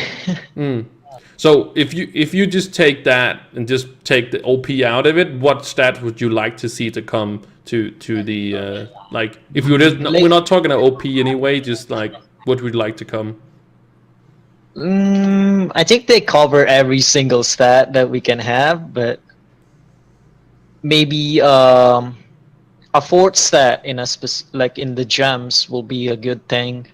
So if you just take that and just take the OP out of it, what stat would you like to see to come to the like if you're just we're not talking about OP anyway, just like what would you like to come? I think they cover every single stat that we can have, but maybe a fourth stat in a like in the gems will be a good thing.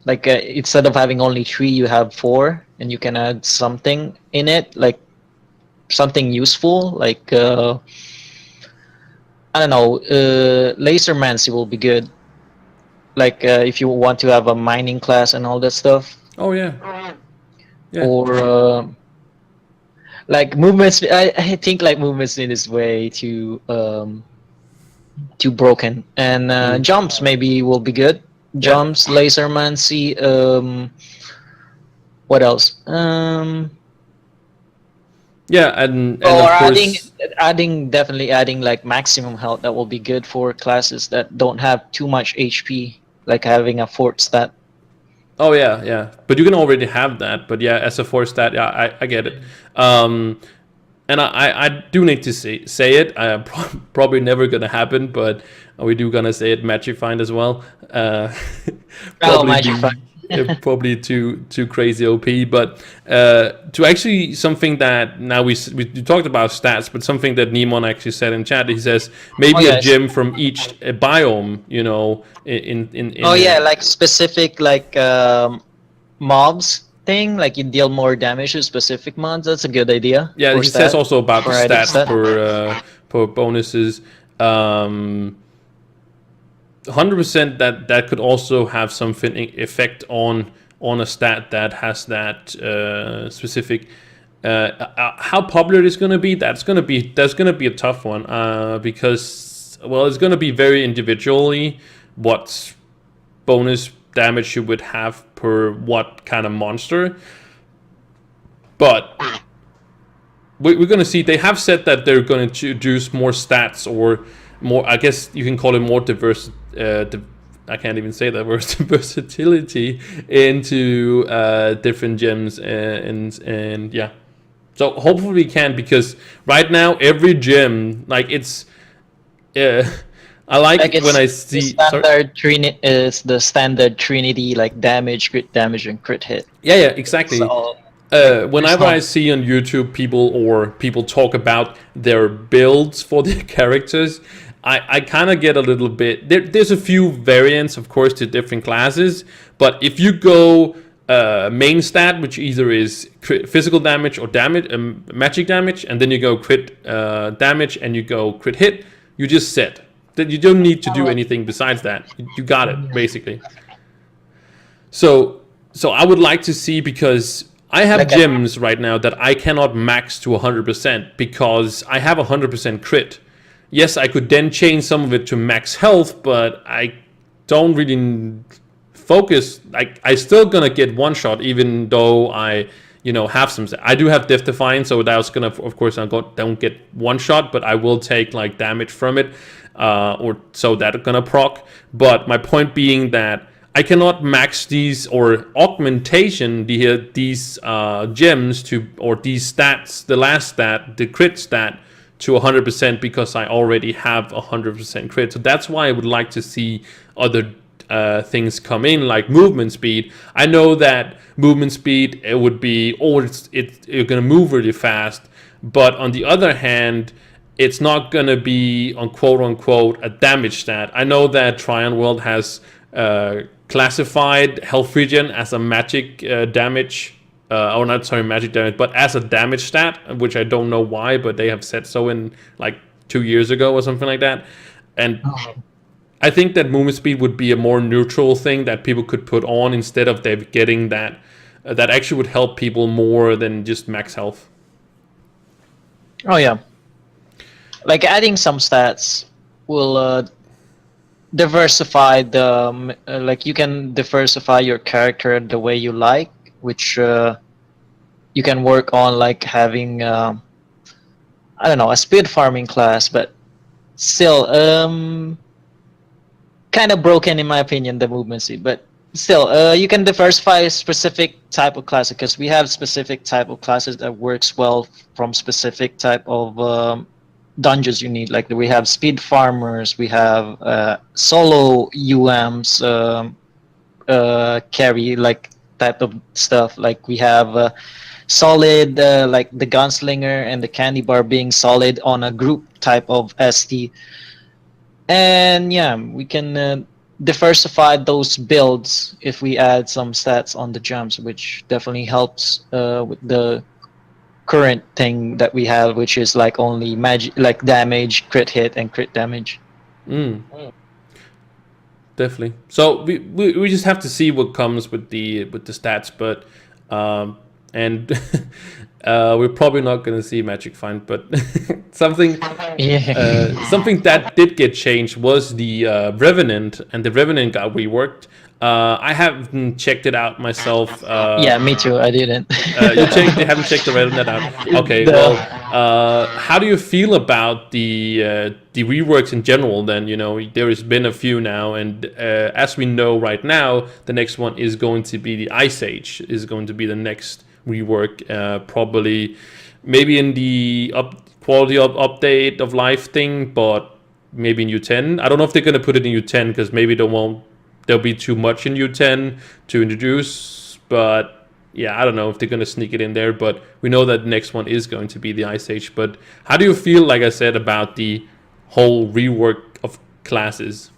Like instead of having only 3, you have 4, and you can add something in it, like something useful, like I don't know, lasermancy will be good. Like if you want to have a mining class and all that stuff. Oh yeah. Or like movement speed. I think like movement speed is way too broken, and jumps maybe will be good. Jumps, lasermancy. What else? Yeah, and or of course, definitely adding like maximum health. That will be good for classes that don't have too much HP, like having a fourth stat. oh yeah, but you can already have that. But yeah, as a fourth stat, yeah, I get it. And I do need to say it. Probably never gonna happen, but we do gonna say it. Magic Find as well. Magic Find. Probably too crazy OP, but to actually something that now we talked about stats, but something that Nemon actually said in chat. He says maybe a gym from each biome. You know, in like specific like mobs thing, like you deal more damage to specific mobs. That's a good idea. Yeah, he says also about the stats per bonuses. 100% that could also have something effect on a stat that has that specific. How popular it's going to be, that's going to be a tough one because it's going to be very individually what bonus damage you would have per what kind of monster. But we're going to see. They have said that they're going to introduce more stats or more. I guess you can call it more diverse. I can't even say that word. Versatility into different gems and yeah. So hopefully we can, because right now every gem, like it's. I like when I see the standard Trinity, like damage, and crit hit. Yeah, exactly. So, whenever I see on YouTube people talk about their builds for their characters, I kind of get a little bit. There's a few variants, of course, to different classes. But if you go main stat, which either is physical damage or damage, magic damage, and then you go crit damage and you go crit hit, you just set. That you don't need to do anything besides that. You got it, basically. So I would like to see, because I have gyms right now that I cannot max to 100% because I have 100% crit. Yes, I could then change some of it to max health, but I don't really focus. Like, I still gonna get one shot even though I have some. I do have Death Defying, so that's gonna, of course, I don't get one shot, but I will take like damage from it, or so that's gonna proc. But my point being that I cannot max these or augmentation these gems to, or these stats, the last stat, the crit stat, to 100% because I already have 100% crit. So that's why I would like to see other things come in, like movement speed. I know that movement speed, it would be, you're gonna move really fast, but on the other hand, it's not gonna be on quote unquote a damage stat. I know that Tryon World has classified health regen as a magic damage, magic damage, but as a damage stat, which I don't know why, but they have said so in like 2 years ago or something like that. And I think that movement speed would be a more neutral thing that people could put on instead of them getting that that actually would help people more than just max health. Oh yeah, like adding some stats will diversify like you can diversify your character the way you like, which you can work on like having I don't know, a speed farming class, but still kind of broken in my opinion, the movement speed. But still you can diversify a specific type of class, because we have specific type of classes that works well from specific type of dungeons you need. Like we have speed farmers, we have solo UMs, carry like type of stuff. Like we have solid like the gunslinger and the candy bar being solid on a group type of ST. And yeah, we can diversify those builds if we add some stats on the jumps, which definitely helps with the current thing that we have, which is like only magic, like damage, crit hit, and crit damage. Definitely. So we just have to see what comes with the stats, but and we're probably not going to see Magic Find, but something something that did get changed was the Revenant, and the Revenant got reworked. I haven't checked it out myself. Yeah, me too. I didn't. You haven't checked the Revenant out. Okay, well, how do you feel about the reworks in general? Then there has been a few now, and as we know right now, the next one is going to be the Ice Age. Is going to be the next rework, probably maybe in the quality of update of life thing, but maybe in U10. I don't know if they're going to put it in U10 because maybe there'll be too much in U10 to introduce, but yeah, I don't know if they're going to sneak it in there, but we know that the next one is going to be the Ice Age. But how do you feel, like I said, about the whole rework of classes?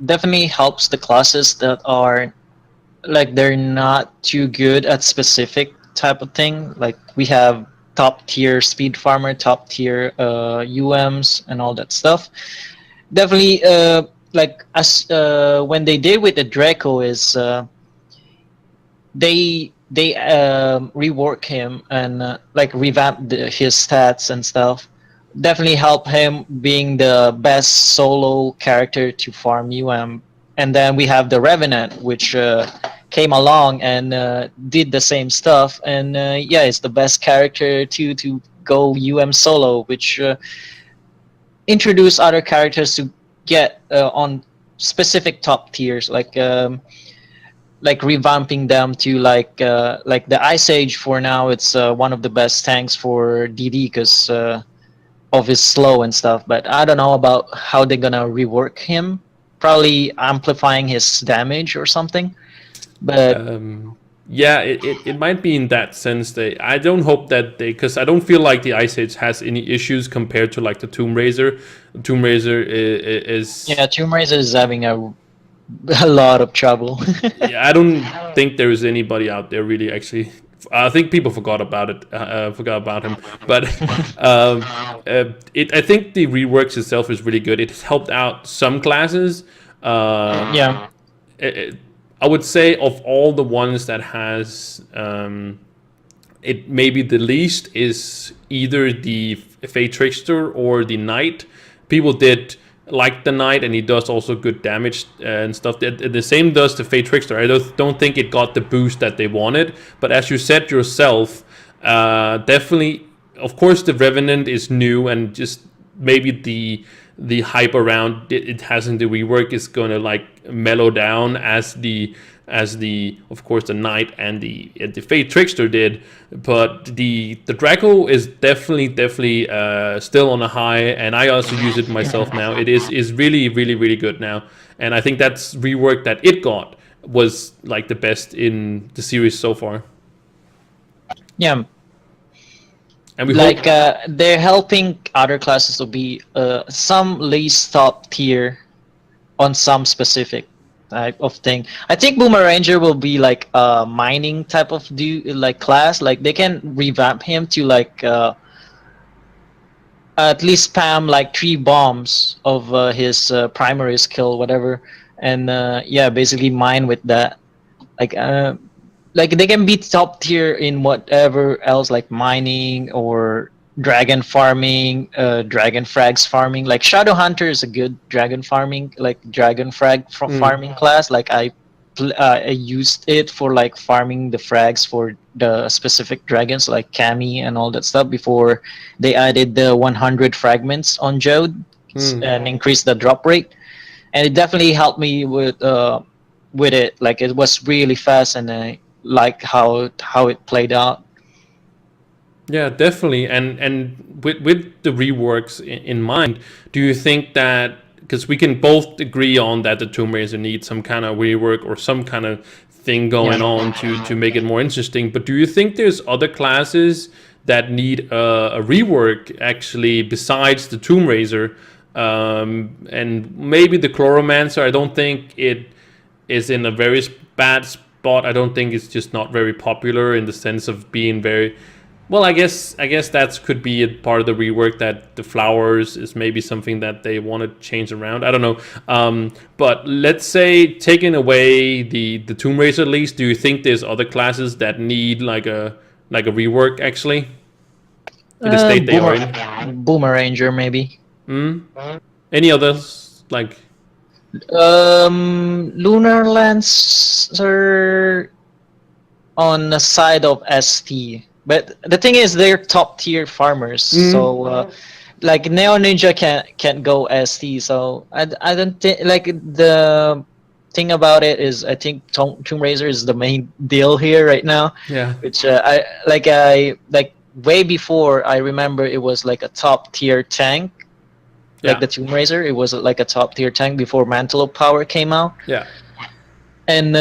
Definitely helps the classes that are like they're not too good at specific type of thing. Like we have top tier speed farmer, top tier UMs, and all that stuff. Definitely, like as when they did with the Draco is they rework him and like revamp his stats and stuff. Definitely help him being the best solo character to farm UM. And then we have the Revenant, which came along and did the same stuff. And yeah, it's the best character to go UM solo, which introduce other characters to get on specific top tiers, like revamping them to like the Ice Age. For now, it's one of the best tanks for DD because of his slow and stuff. But I don't know about how they're gonna rework him. Probably amplifying his damage or something. But yeah, it might be in that sense. I don't hope that because I don't feel like the Ice Age has any issues compared to like the Tomb Raiser. Tomb Raiser is yeah, Tomb Raiser is having a lot of trouble. yeah, I don't think there is anybody out there really actually. I think people forgot about it, forgot about him. But I think the reworks itself is really good. It has helped out some classes. Yeah. I would say of all the ones that has it maybe the least is either the Fate Trickster or the Knight. People did like the Knight, and he does also good damage and stuff. The same does the Fate Trickster. I don't think it got the boost that they wanted, but as you said yourself, definitely, of course, the Revenant is new, and just maybe the hype around it hasn't the rework is going to like mellow down as the of course the Knight and the Fate Trickster did. But the Draco is definitely still on a high, and I also use it myself now. It is really good now, and I think that's rework that it got was like the best in the series so far. Yeah. And we like hope, they're helping other classes to be some least top tier on some specific type of thing. I think Boomer Ranger will be like a mining type of class. Like they can revamp him to like at least spam like 3 bombs of his primary skill, whatever, and yeah, basically mine with that. Like like they can be top tier in whatever else, like mining or dragon farming, dragon frags farming. Like Shadow Hunter is a good dragon farming, like dragon Mm. farming class. Like I used it for like farming the frags for the specific dragons like Kami and all that stuff before they added the 100 fragments on Jode Mm. and increased the drop rate. And it definitely helped me with it. Like it was really fast, and I like how it played out. Yeah, definitely. And with the reworks in mind, do you think that because we can both agree on that the Tomb Raider needs some kind of rework or some kind of thing going on to make it more interesting, but do you think there's other classes that need a rework actually besides the Tomb Raider? And maybe the Chloromancer, I don't think it is in a very bad spot. I don't think it's just not very popular in the sense of being very well. I guess that could be a part of the rework, that the flowers is maybe something that they want to change around. I don't know. But let's say taking away the Tomb Raider at least, do you think there's other classes that need like a rework actually in the state they are in? Boomeranger maybe. Hmm? Any others like? Lunar Lancer on the side of ST. But the thing is, they're top tier farmers. Mm, So, like Neo Ninja can't go ST. So I don't think like the thing about it is I think Tomb Raider is the main deal here right now, yeah. which I like way before I remember it was like a top tier tank. Like Yeah. the Tomb Raider, it was like a top tier tank before Mantle of Power came out, Yeah. and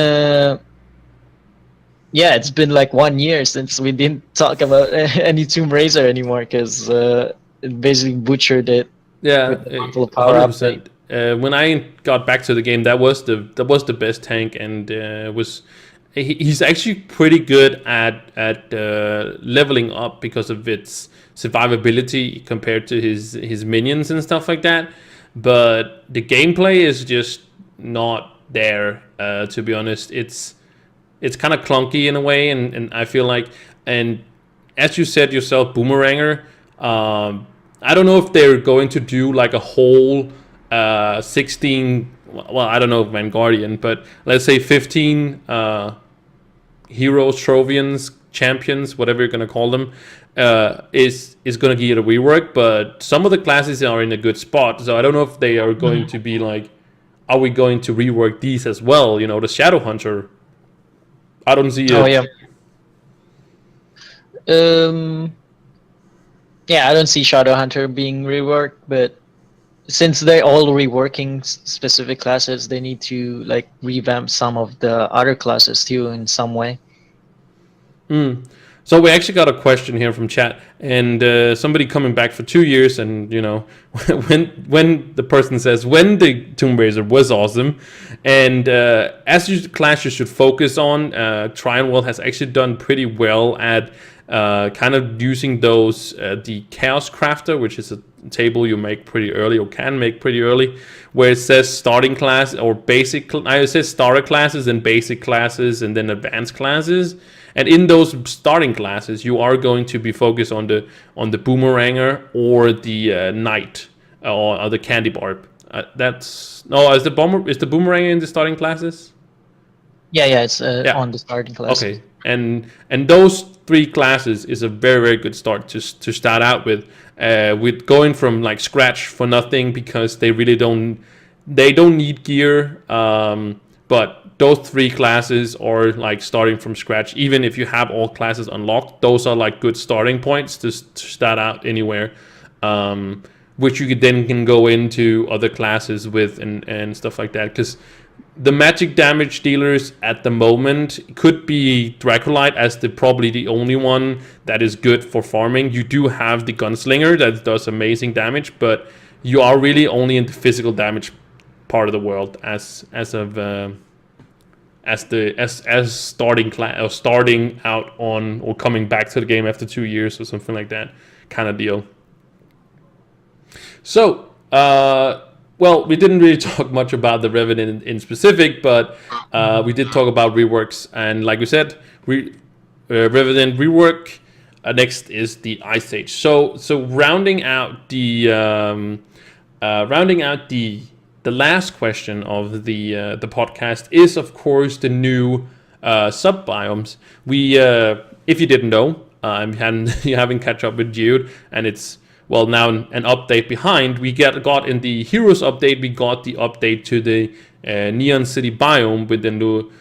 yeah, it's been like 1 year since we didn't talk about any Tomb Raider anymore because it basically butchered it Yeah, with the Mantle of Power update. 100%. When I got back to the game, that was the best tank, and he's actually pretty good at leveling up because of its survivability compared to his minions and stuff like that. But the gameplay is just not there. To be honest, it's kind of clunky in a way, and I feel like, and as you said yourself, Boomeranger. I don't know if they're going to do like a whole 16. Well, I don't know Vanguardian, but let's say 15 heroes, Trovians, champions, whatever you're gonna call them, is gonna get a rework. But some of the classes are in a good spot, so I don't know if they are going to be like, are we going to rework these as well? The Shadow Hunter. I don't see Oh it. yeah. Um. Yeah, I don't see Shadow Hunter being reworked, but since they're all reworking specific classes, they need to like revamp some of the other classes too in some way. So we actually got a question here from chat, and somebody coming back for 2 years, and when the person says when the Tomb Raider was awesome, and as class you should focus on, Trine World has actually done pretty well at kind of using those the Chaos Crafter, which is a table you make pretty early or can make pretty early, where it says starting class or basic. It says starter classes and basic classes and then advanced classes. And in those starting classes, you are going to be focused on the boomeranger or the knight or the candy barb. That's no. Is the boomeranger in the starting classes? Yeah, it's Yeah. on the starting class. Okay. And those three classes is a very very good start to start out with going from like scratch for nothing, because they don't need gear. But those three classes are like starting from scratch. Even if you have all classes unlocked, those are like good starting points to start out anywhere, which you then can go into other classes with and stuff like that. Because the magic damage dealers at the moment could be Draculite as probably the only one that is good for farming. You do have the gunslinger that does amazing damage, but you are really only in the physical damage part of the world as starting class or starting out on or coming back to the game after 2 years or something like that kind of deal. So well, we didn't really talk much about the Revenant in specific, but we did talk about reworks, and like we said, Revenant rework. Next is the Ice Age. So rounding out the last question of the podcast is, of course, the new sub biomes. We, if you didn't know, you haven't catch up with Jude, and it's well now an update behind. We got in the Heroes update. We got the update to the Neon City biome with the new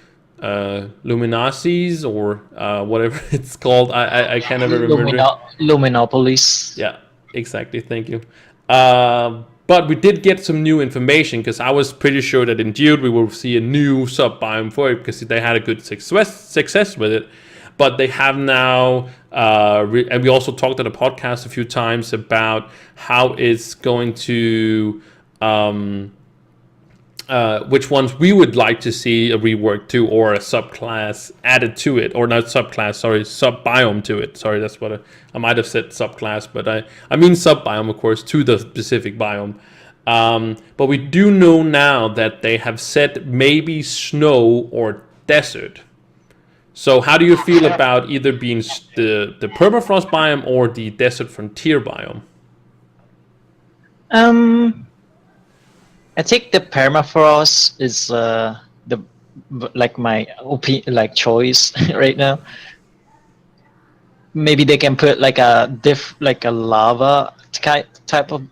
Luminacies or whatever it's called. I can't ever remember. Luminopolis. Yeah, exactly. Thank you. But we did get some new information because I was pretty sure that in Dude we will see a new sub biome for it because they had a good success with it. But they have now, and we also talked at the podcast a few times about how it's going to, which ones we would like to see a rework to or a subclass added to it, or not subclass, sorry, sub biome to it. Sorry, that's what I might have said subclass, but I mean sub biome, of course, to the specific biome. But we do know now that they have said maybe snow or desert. So how do you feel about either being the permafrost biome or the desert frontier biome? I think the permafrost is the like my choice right now. Maybe they can put like a lava type of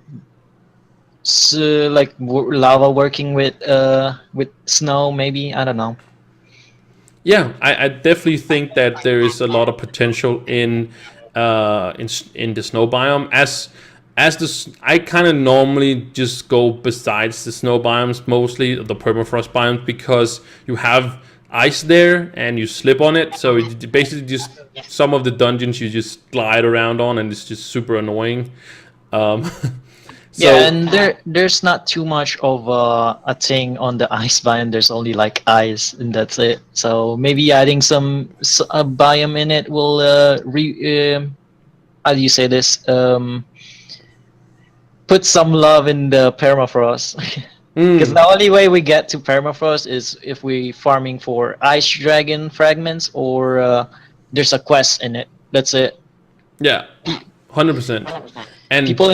lava working with snow. Maybe, I don't know. Yeah, I definitely think that there is a lot of potential in the snow biome. As this, I kind of normally just go besides the snow biomes, mostly the permafrost biomes, because you have ice there and you slip on it. So it basically just some of the dungeons you just glide around on, and it's just super annoying. Yeah, and there's not too much of a thing on the ice biome. There's only like ice, and that's it. So maybe adding a biome in it will how do you say this? Put some love in the permafrost. Because the only way we get to permafrost is if we farming for ice dragon fragments or there's a quest in it. That's it. Yeah, 100%. And people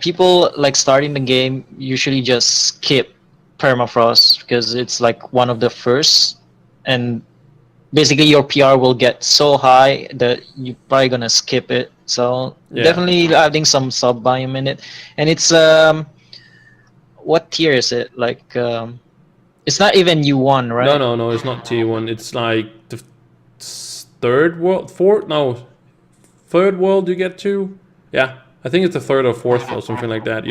people starting the game usually just skip permafrost because it's like one of the first, and basically your PR will get so high that you're probably gonna skip it. So definitely adding some sub biome in it, and it's what tier is it? Like it's not even U1, right? No, it's not T1. It's like the third world you get to. Yeah, I think it's the third or fourth or something like that.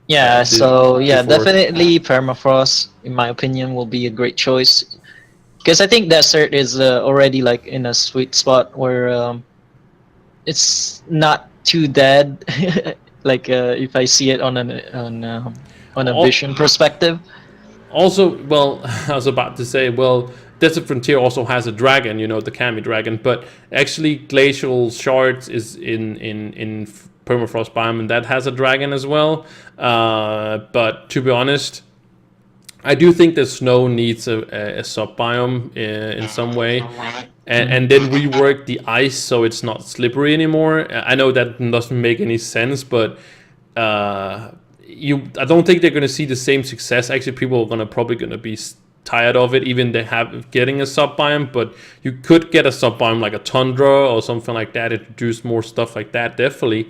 Yeah. So yeah, definitely permafrost, in my opinion, will be a great choice. Because I think desert is already like in a sweet spot where it's not too dead. Like if I see it on a vision perspective. Also, well, I was about to say, well, Desert Frontier also has a dragon, the Kami dragon, but actually Glacial Shards is in Permafrost biome, and that has a dragon as well. But to be honest, I do think that snow needs a sub biome in some way, and then rework the ice so it's not slippery anymore. I know that doesn't make any sense, but I don't think they're going to see the same success. Actually, people are probably going to be tired of it, even they have getting a sub biome. But you could get a sub biome like a tundra or something like that. Introduce more stuff like that, definitely.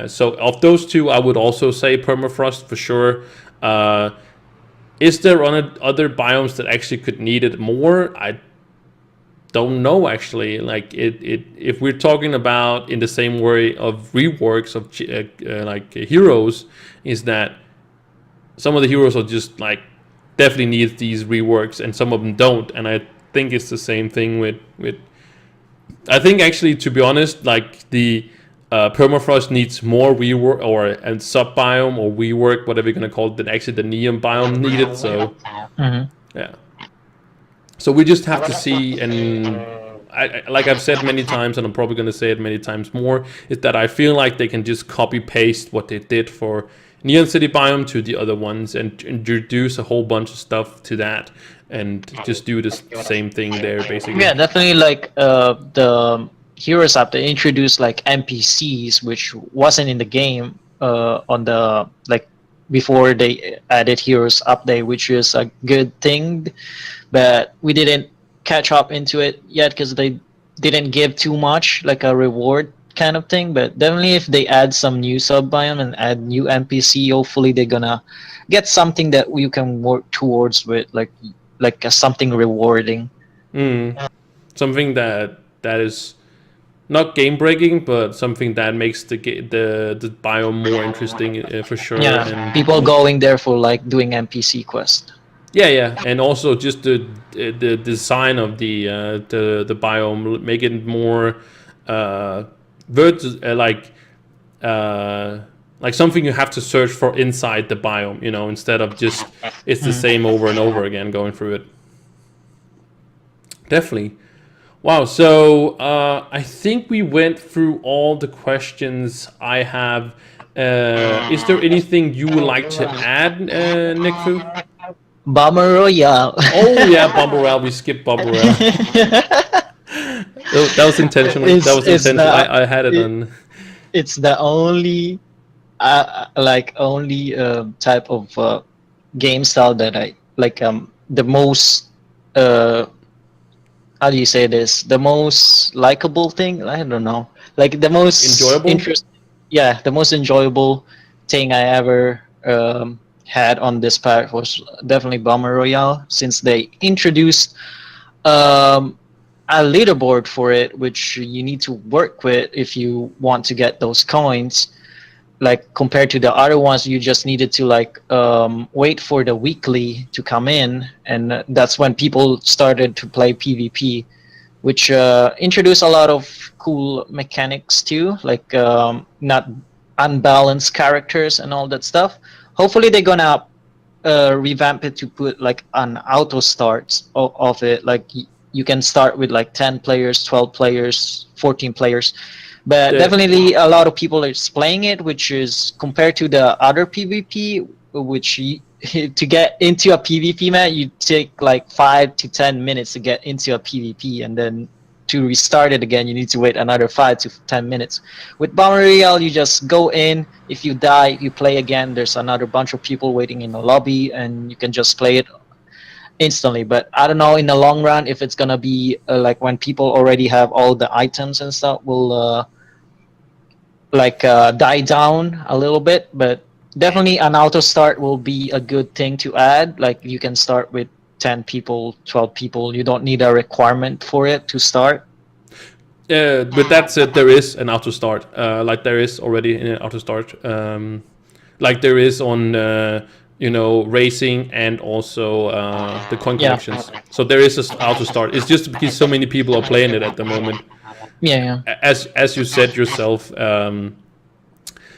So of those two, I would also say permafrost for sure. Is there other biomes that actually could need it more? I don't know, actually. Like if we're talking about in the same way of reworks of like heroes, is that some of the heroes are just like definitely need these reworks and some of them don't, and I think it's the same thing with I think actually, to be honest, like the permafrost needs more rework and sub biome or rework, whatever you're gonna call it, than actually the neon biome needed. So yeah, so we just have to see. And like I've said many times, and I'm probably gonna say it many times more, is that I feel like they can just copy paste what they did for Neon City biome to the other ones and introduce a whole bunch of stuff to that and just do the same thing there basically. Yeah, definitely. Like the Heroes app, they introduced like NPCs, which wasn't in the game on the like before they added Heroes update, which is a good thing. But we didn't catch up into it yet because they didn't give too much, like a reward kind of thing. But definitely, if they add some new sub biome and add new NPC, hopefully they're gonna get something that you can work towards with, like something rewarding. Something that is not game breaking, but something that makes the biome more interesting for sure. Yeah, And people going there for like doing NPC quest. yeah, and also just the design of the biome, make it more like something you have to search for inside the biome, instead of just it's the same over and over again going through it. Definitely. Wow. So I think we went through all the questions I have. Is there anything you would like to add, NeekFu? Bomber Royale. Oh yeah, Bumble Royale. We skipped Bumble Royale. That was intentional. That was intentional. I had it on. It's the only type of game style that I like. The most how do you say this? The most likable thing. I don't know. Like the most Enjoyable? Yeah, the most enjoyable thing I ever had on this pack was definitely Bomber Royale, since they introduced a leaderboard for it, which you need to work with if you want to get those coins. Like compared to the other ones, you just needed to wait for the weekly to come in, and that's when people started to play PvP, which introduced a lot of cool mechanics too, like not unbalanced characters and all that stuff. Hopefully they're gonna revamp it to put like an auto start of it, like you can start with like 10 players, 12 players, 14 players. But definitely a lot of people are playing it, which is compared to the other PvP, which to get into a PvP match, you take like 5 to 10 minutes to get into a PvP, and then to restart it again, you need to wait another 5 to 10 minutes. With Bomber Royale, you just go in. If you die, you play again. There's another bunch of people waiting in the lobby, and you can just play it instantly. But I don't know in the long run if it's gonna be like when people already have all the items and stuff will die down a little bit. But definitely an auto start will be a good thing to add. Like you can start with 10 people, 12 people. You don't need a requirement for it to start. But that's it. There is an auto start. Like there is already an auto start. Like there is on racing and also the coin collections. So there is an auto start. It's just because so many people are playing it at the moment. Yeah. As you said yourself,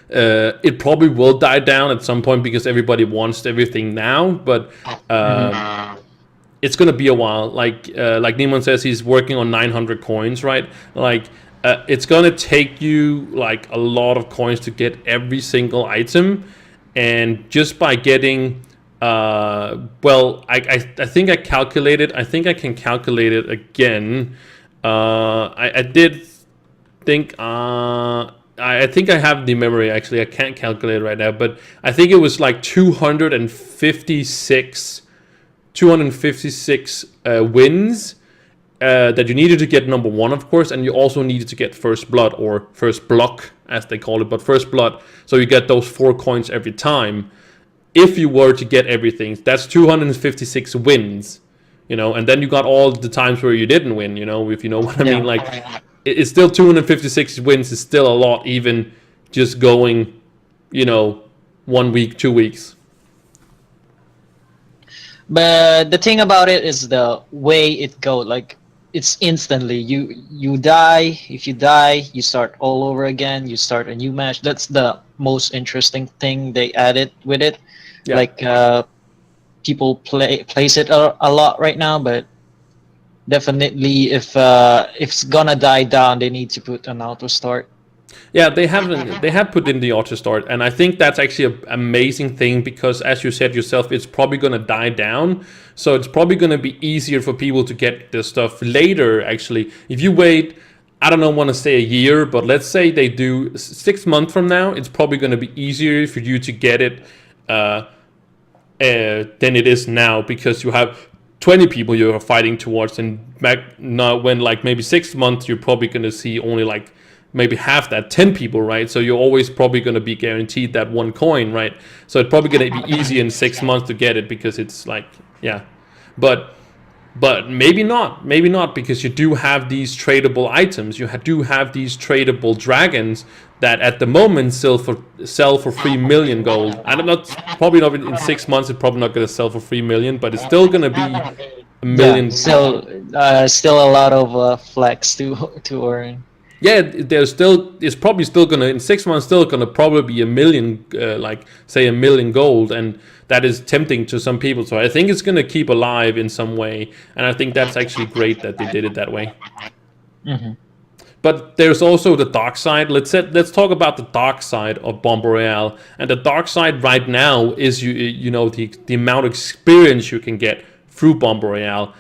it probably will die down at some point because everybody wants everything now. But it's gonna be a while. Like Neiman says, he's working on 900 coins, right? Like it's gonna take you like a lot of coins to get every single item, and just by getting I think I calculated. I think I can calculate it again. I did think I think I have the memory actually. I can't calculate right now, but I think it was like 256 wins that you needed to get number one, of course, and you also needed to get first blood, or first block as they call it, but first blood. So you get those 4 coins every time. If you were to get everything, that's 256 wins. And then you got all the times where you didn't win, if you know what I mean. Like, it's still 256 wins is still a lot, even just going, 1 week, 2 weeks. But the thing about it is the way it goes. Like, it's instantly. You die. If you die, you start all over again. You start a new match. That's the most interesting thing they added with it. Yeah. Like, people plays it a lot right now, but definitely if it's gonna die down, they need to put an auto start. Yeah, they have put in the auto start, and I think that's actually an amazing thing because, as you said yourself, it's probably going to die down. So it's probably going to be easier for people to get this stuff later. Actually, if you wait, I don't know, want to say a year, but let's say they do 6 months from now, it's probably going to be easier for you to get it than it is now because you have 20 people you're fighting towards, and back now when like maybe 6 months, you're probably going to see only like maybe half that, 10 people, right? So you're always probably going to be guaranteed that one coin, right? So it's probably going to be easy in 6 months to get it because it's like, yeah. But maybe not, because you do have these tradable items. You do have these tradable dragons that at the moment sell for 3 million gold. I'm not, probably not in 6 months. It's probably not going to sell for 3 million, but it's still going to be a million. Yeah, still a lot of flex to earn. Yeah, it's probably still gonna, in 6 months, still gonna probably be a million, like say a million gold, and that is tempting to some people. So I think it's gonna keep alive in some way, and I think that's actually great that they did it that way. Mm-hmm. But there's also the dark side. Let's talk about the dark side of Bomber Royale. And the dark side right now is you know the amount of experience you can get through Bomber Royale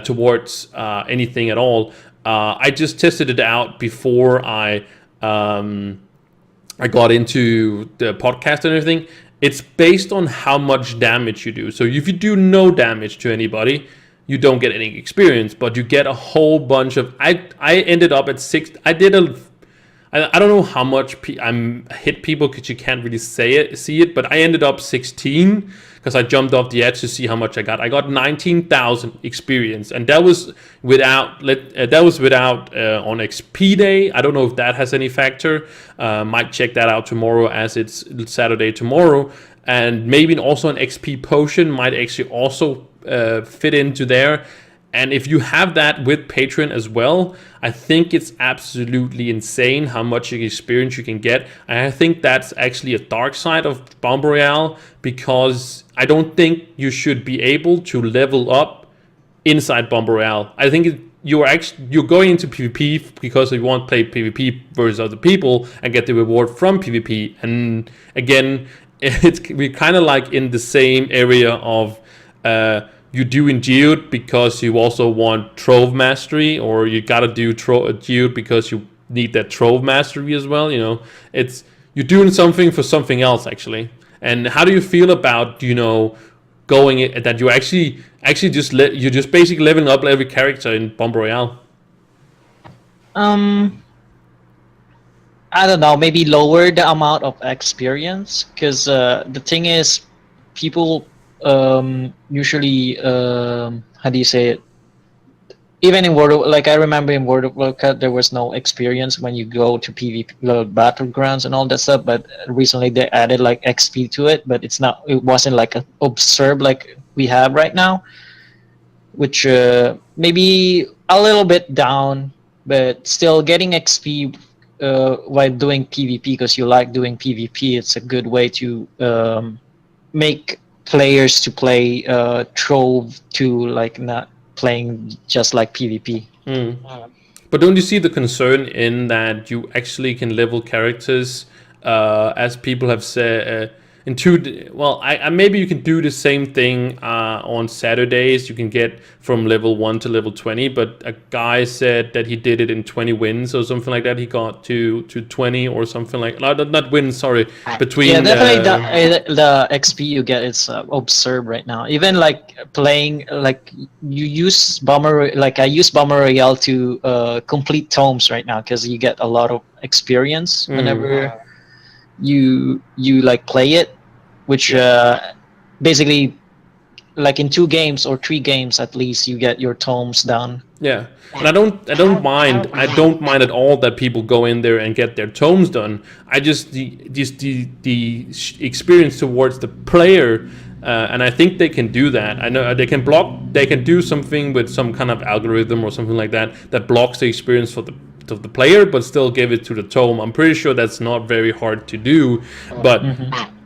towards anything at all. I just tested it out before I got into the podcast and everything. It's based on how much damage you do. So if you do no damage to anybody, you don't get any experience, but you get a whole bunch of. I ended up at 6. I don't know how much I'm hit people because you can't really see it, but I ended up 16 because I jumped off the edge to see how much I got. I got 19,000 experience, and that was without on XP day. I don't know if that has any factor. Might check that out tomorrow as it's Saturday tomorrow, and maybe also an XP potion might actually also fit into there. And if you have that with Patreon as well, I think it's absolutely insane how much experience you can get. And I think that's actually a dark side of Bomber Royale, because I don't think you should be able to level up inside Bomber Royale. I think you're going into PvP because you want to play PvP versus other people and get the reward from PvP. And again, we're kind of like in the same area of you do in Geode because you also want Trove mastery, or you gotta do Geode because you need that Trove mastery as well. You know, it's you're doing something for something else actually. And how do you feel about going that you actually you're just basically leveling up every character in Bomber Royale? I don't know, maybe lower the amount of experience, because the thing is, people usually how do you say it? Even in I remember in World of Warcraft, there was no experience when you go to PvP battlegrounds and all that stuff. But recently they added like XP to it, but it wasn't like an observe like we have right now, which maybe a little bit down, but still getting XP while doing PvP, because you like doing PvP. It's a good way to make players to play Trove to like not playing just like PvP. But don't you see the concern in that you actually can level characters, as people have said, maybe you can do the same thing on Saturdays. You can get from level 1 to level 20, but a guy said that he did it in 20 wins or something like that. He got to 20 or something like not wins, sorry. Between definitely the XP you get is observed right now. Even like playing, like you use I use Bomber Royale to complete tomes right now, because you get a lot of experience whenever you like play it, which basically like in 2 games or 3 games at least you get your tomes done. Yeah, and I don't mind at all that people go in there and get their tomes done. I just the experience towards the player, and I think they can do that. I know they can do something with some kind of algorithm or something like that blocks the experience for the player, but still give it to the tome. I'm pretty sure that's not very hard to do, but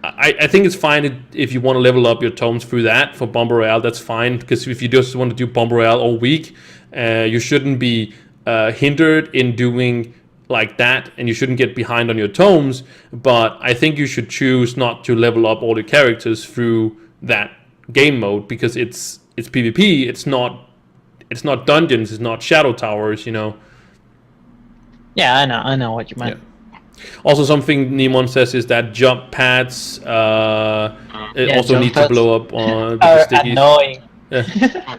I think it's fine if you want to level up your tomes through that for Bomber Royale. That's fine, because if you just want to do Bomber Royale all week, you shouldn't be hindered in doing like that, and you shouldn't get behind on your tomes. But I think you should choose not to level up all your characters through that game mode, because it's PvP. It's not dungeons. It's not shadow towers. Yeah, I know what you meant. Yeah. Also, something Nemon says is that jump pads also jump need to pads blow up with the are stickies. annoying. Yeah.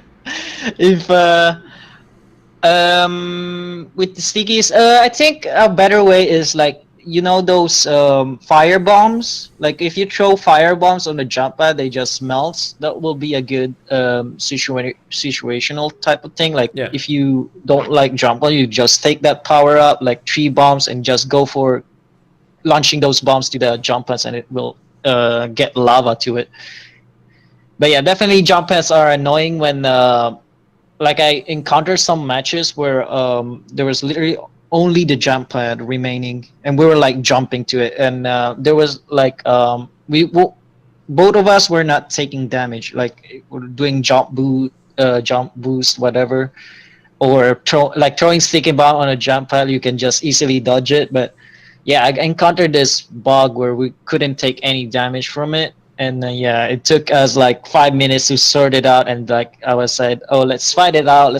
If with the stickies, I think a better way is like, those fire bombs. Like if you throw fire bombs on the jump pad, they just melt. That will be a good situational type of thing. Like Yeah. if you don't like jump pad, you just take that power up, like 3 bombs, and just go for launching those bombs to the jump pads, and it will get lava to it. But yeah, definitely jump pads are annoying when like I encountered some matches where there was literally only the jump pad remaining, and we were like jumping to it, and there was like both of us were not taking damage, like we're doing jump boost, whatever, or throwing sticky bomb on a jump pad. You can just easily dodge it, but yeah, I encountered this bug where we couldn't take any damage from it. And yeah, it took us like 5 minutes to sort it out, and like I was said, oh, let's fight it out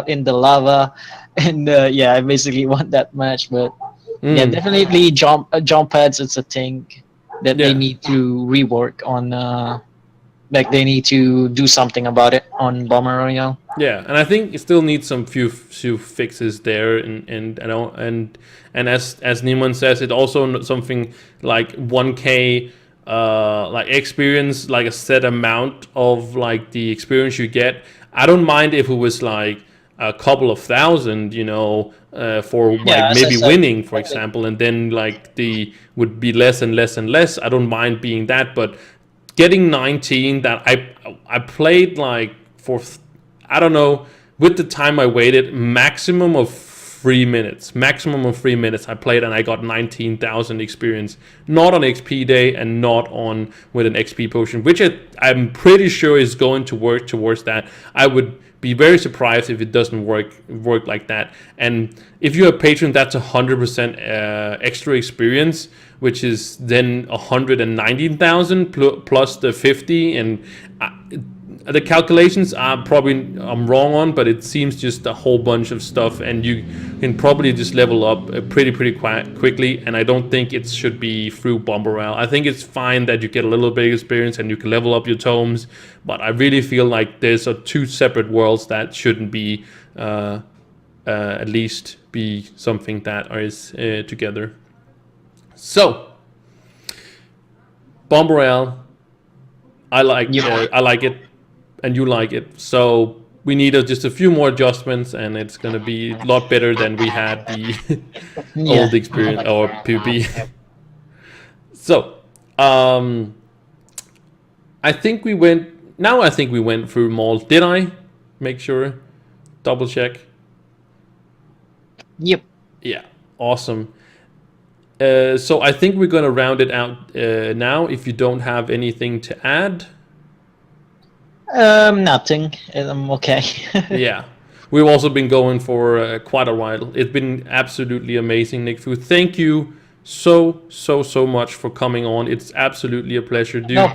in the lava. And yeah, I basically won that match. But yeah, definitely jump pads, it's a thing that they need to rework on. Like they need to do something about it on Bomber Royale. Yeah, and I think it still needs some few fixes there, and as Neiman says, it also something like 1K like experience, like a set amount of like the experience you get. I don't mind if it was like a couple of thousand, for like maybe winning, for example, and then like the would be less and less and less. I don't mind being that, but getting 19 that I played like for, I don't know, with the time I waited, maximum of 3 minutes I played, and I got 19,000 experience, not on XP day and not on with an XP potion, which I'm pretty sure is going to work towards that. I would be very surprised if it doesn't work like that. And if you're a patron, that's 100% extra experience, which is then 119,000 plus the 50. And the calculations I'm wrong on, but it seems just a whole bunch of stuff, and you can probably just level up pretty quickly. And I don't think it should be through Bomber Royale. I think it's fine that you get a little bit of experience and you can level up your tomes, but I really feel like there's two separate worlds that shouldn't be at least be something that is together. So Bomber Royale, I like it, and you like it. So we need just a few more adjustments, and it's going to be a lot better than we had the old experience or PvP. So I think we went through them all. Did I? Make sure. Double check. Yep. Yeah. Awesome. So I think we're going to round it out now, if you don't have anything to add. Nothing. I'm okay. Yeah. We've also been going for quite a while. It's been absolutely amazing, NeekFu. Thank you so much for coming on. It's absolutely a pleasure, dude. No.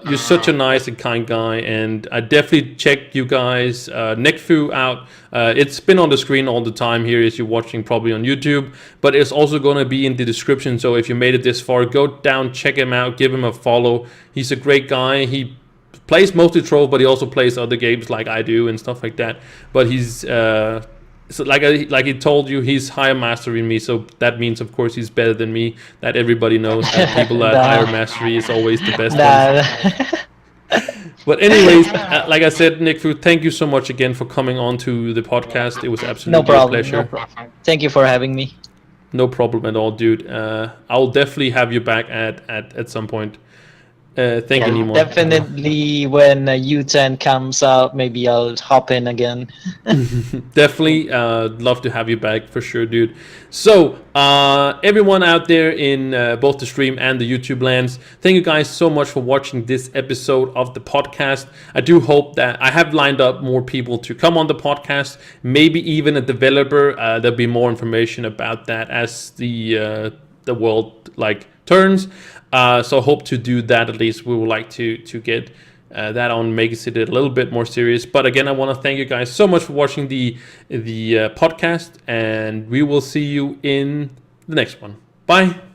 You're such a nice and kind guy, and I definitely check you guys, NeekFu, out. It's been on the screen all the time here as you're watching, probably on YouTube, but it's also going to be in the description. So if you made it this far, go down, check him out, give him a follow. He's a great guy. He plays mostly Trove, but he also plays other games like I do and stuff like that. But he's so like he told you, he's higher mastery than me, so that means of course he's better than me. That everybody knows. That people at higher mastery is always the best ones. But anyways, like I said, NeekFu, thank you so much again for coming on to the podcast. It was absolutely a pleasure. No problem. Thank you for having me. No problem at all, dude. I'll definitely have you back at some point. Thank you, Nemo. Definitely when U10 comes out, maybe I'll hop in again. Definitely love to have you back for sure, dude. So everyone out there in both the stream and the YouTube lands, thank you guys so much for watching this episode of the podcast. I do hope that I have lined up more people to come on the podcast, maybe even a developer. There'll be more information about that as the world like turns. So hope to do that. At least we would like to get that on, makes it a little bit more serious. But again, I want to thank you guys so much for watching the podcast, and we will see you in the next one. Bye.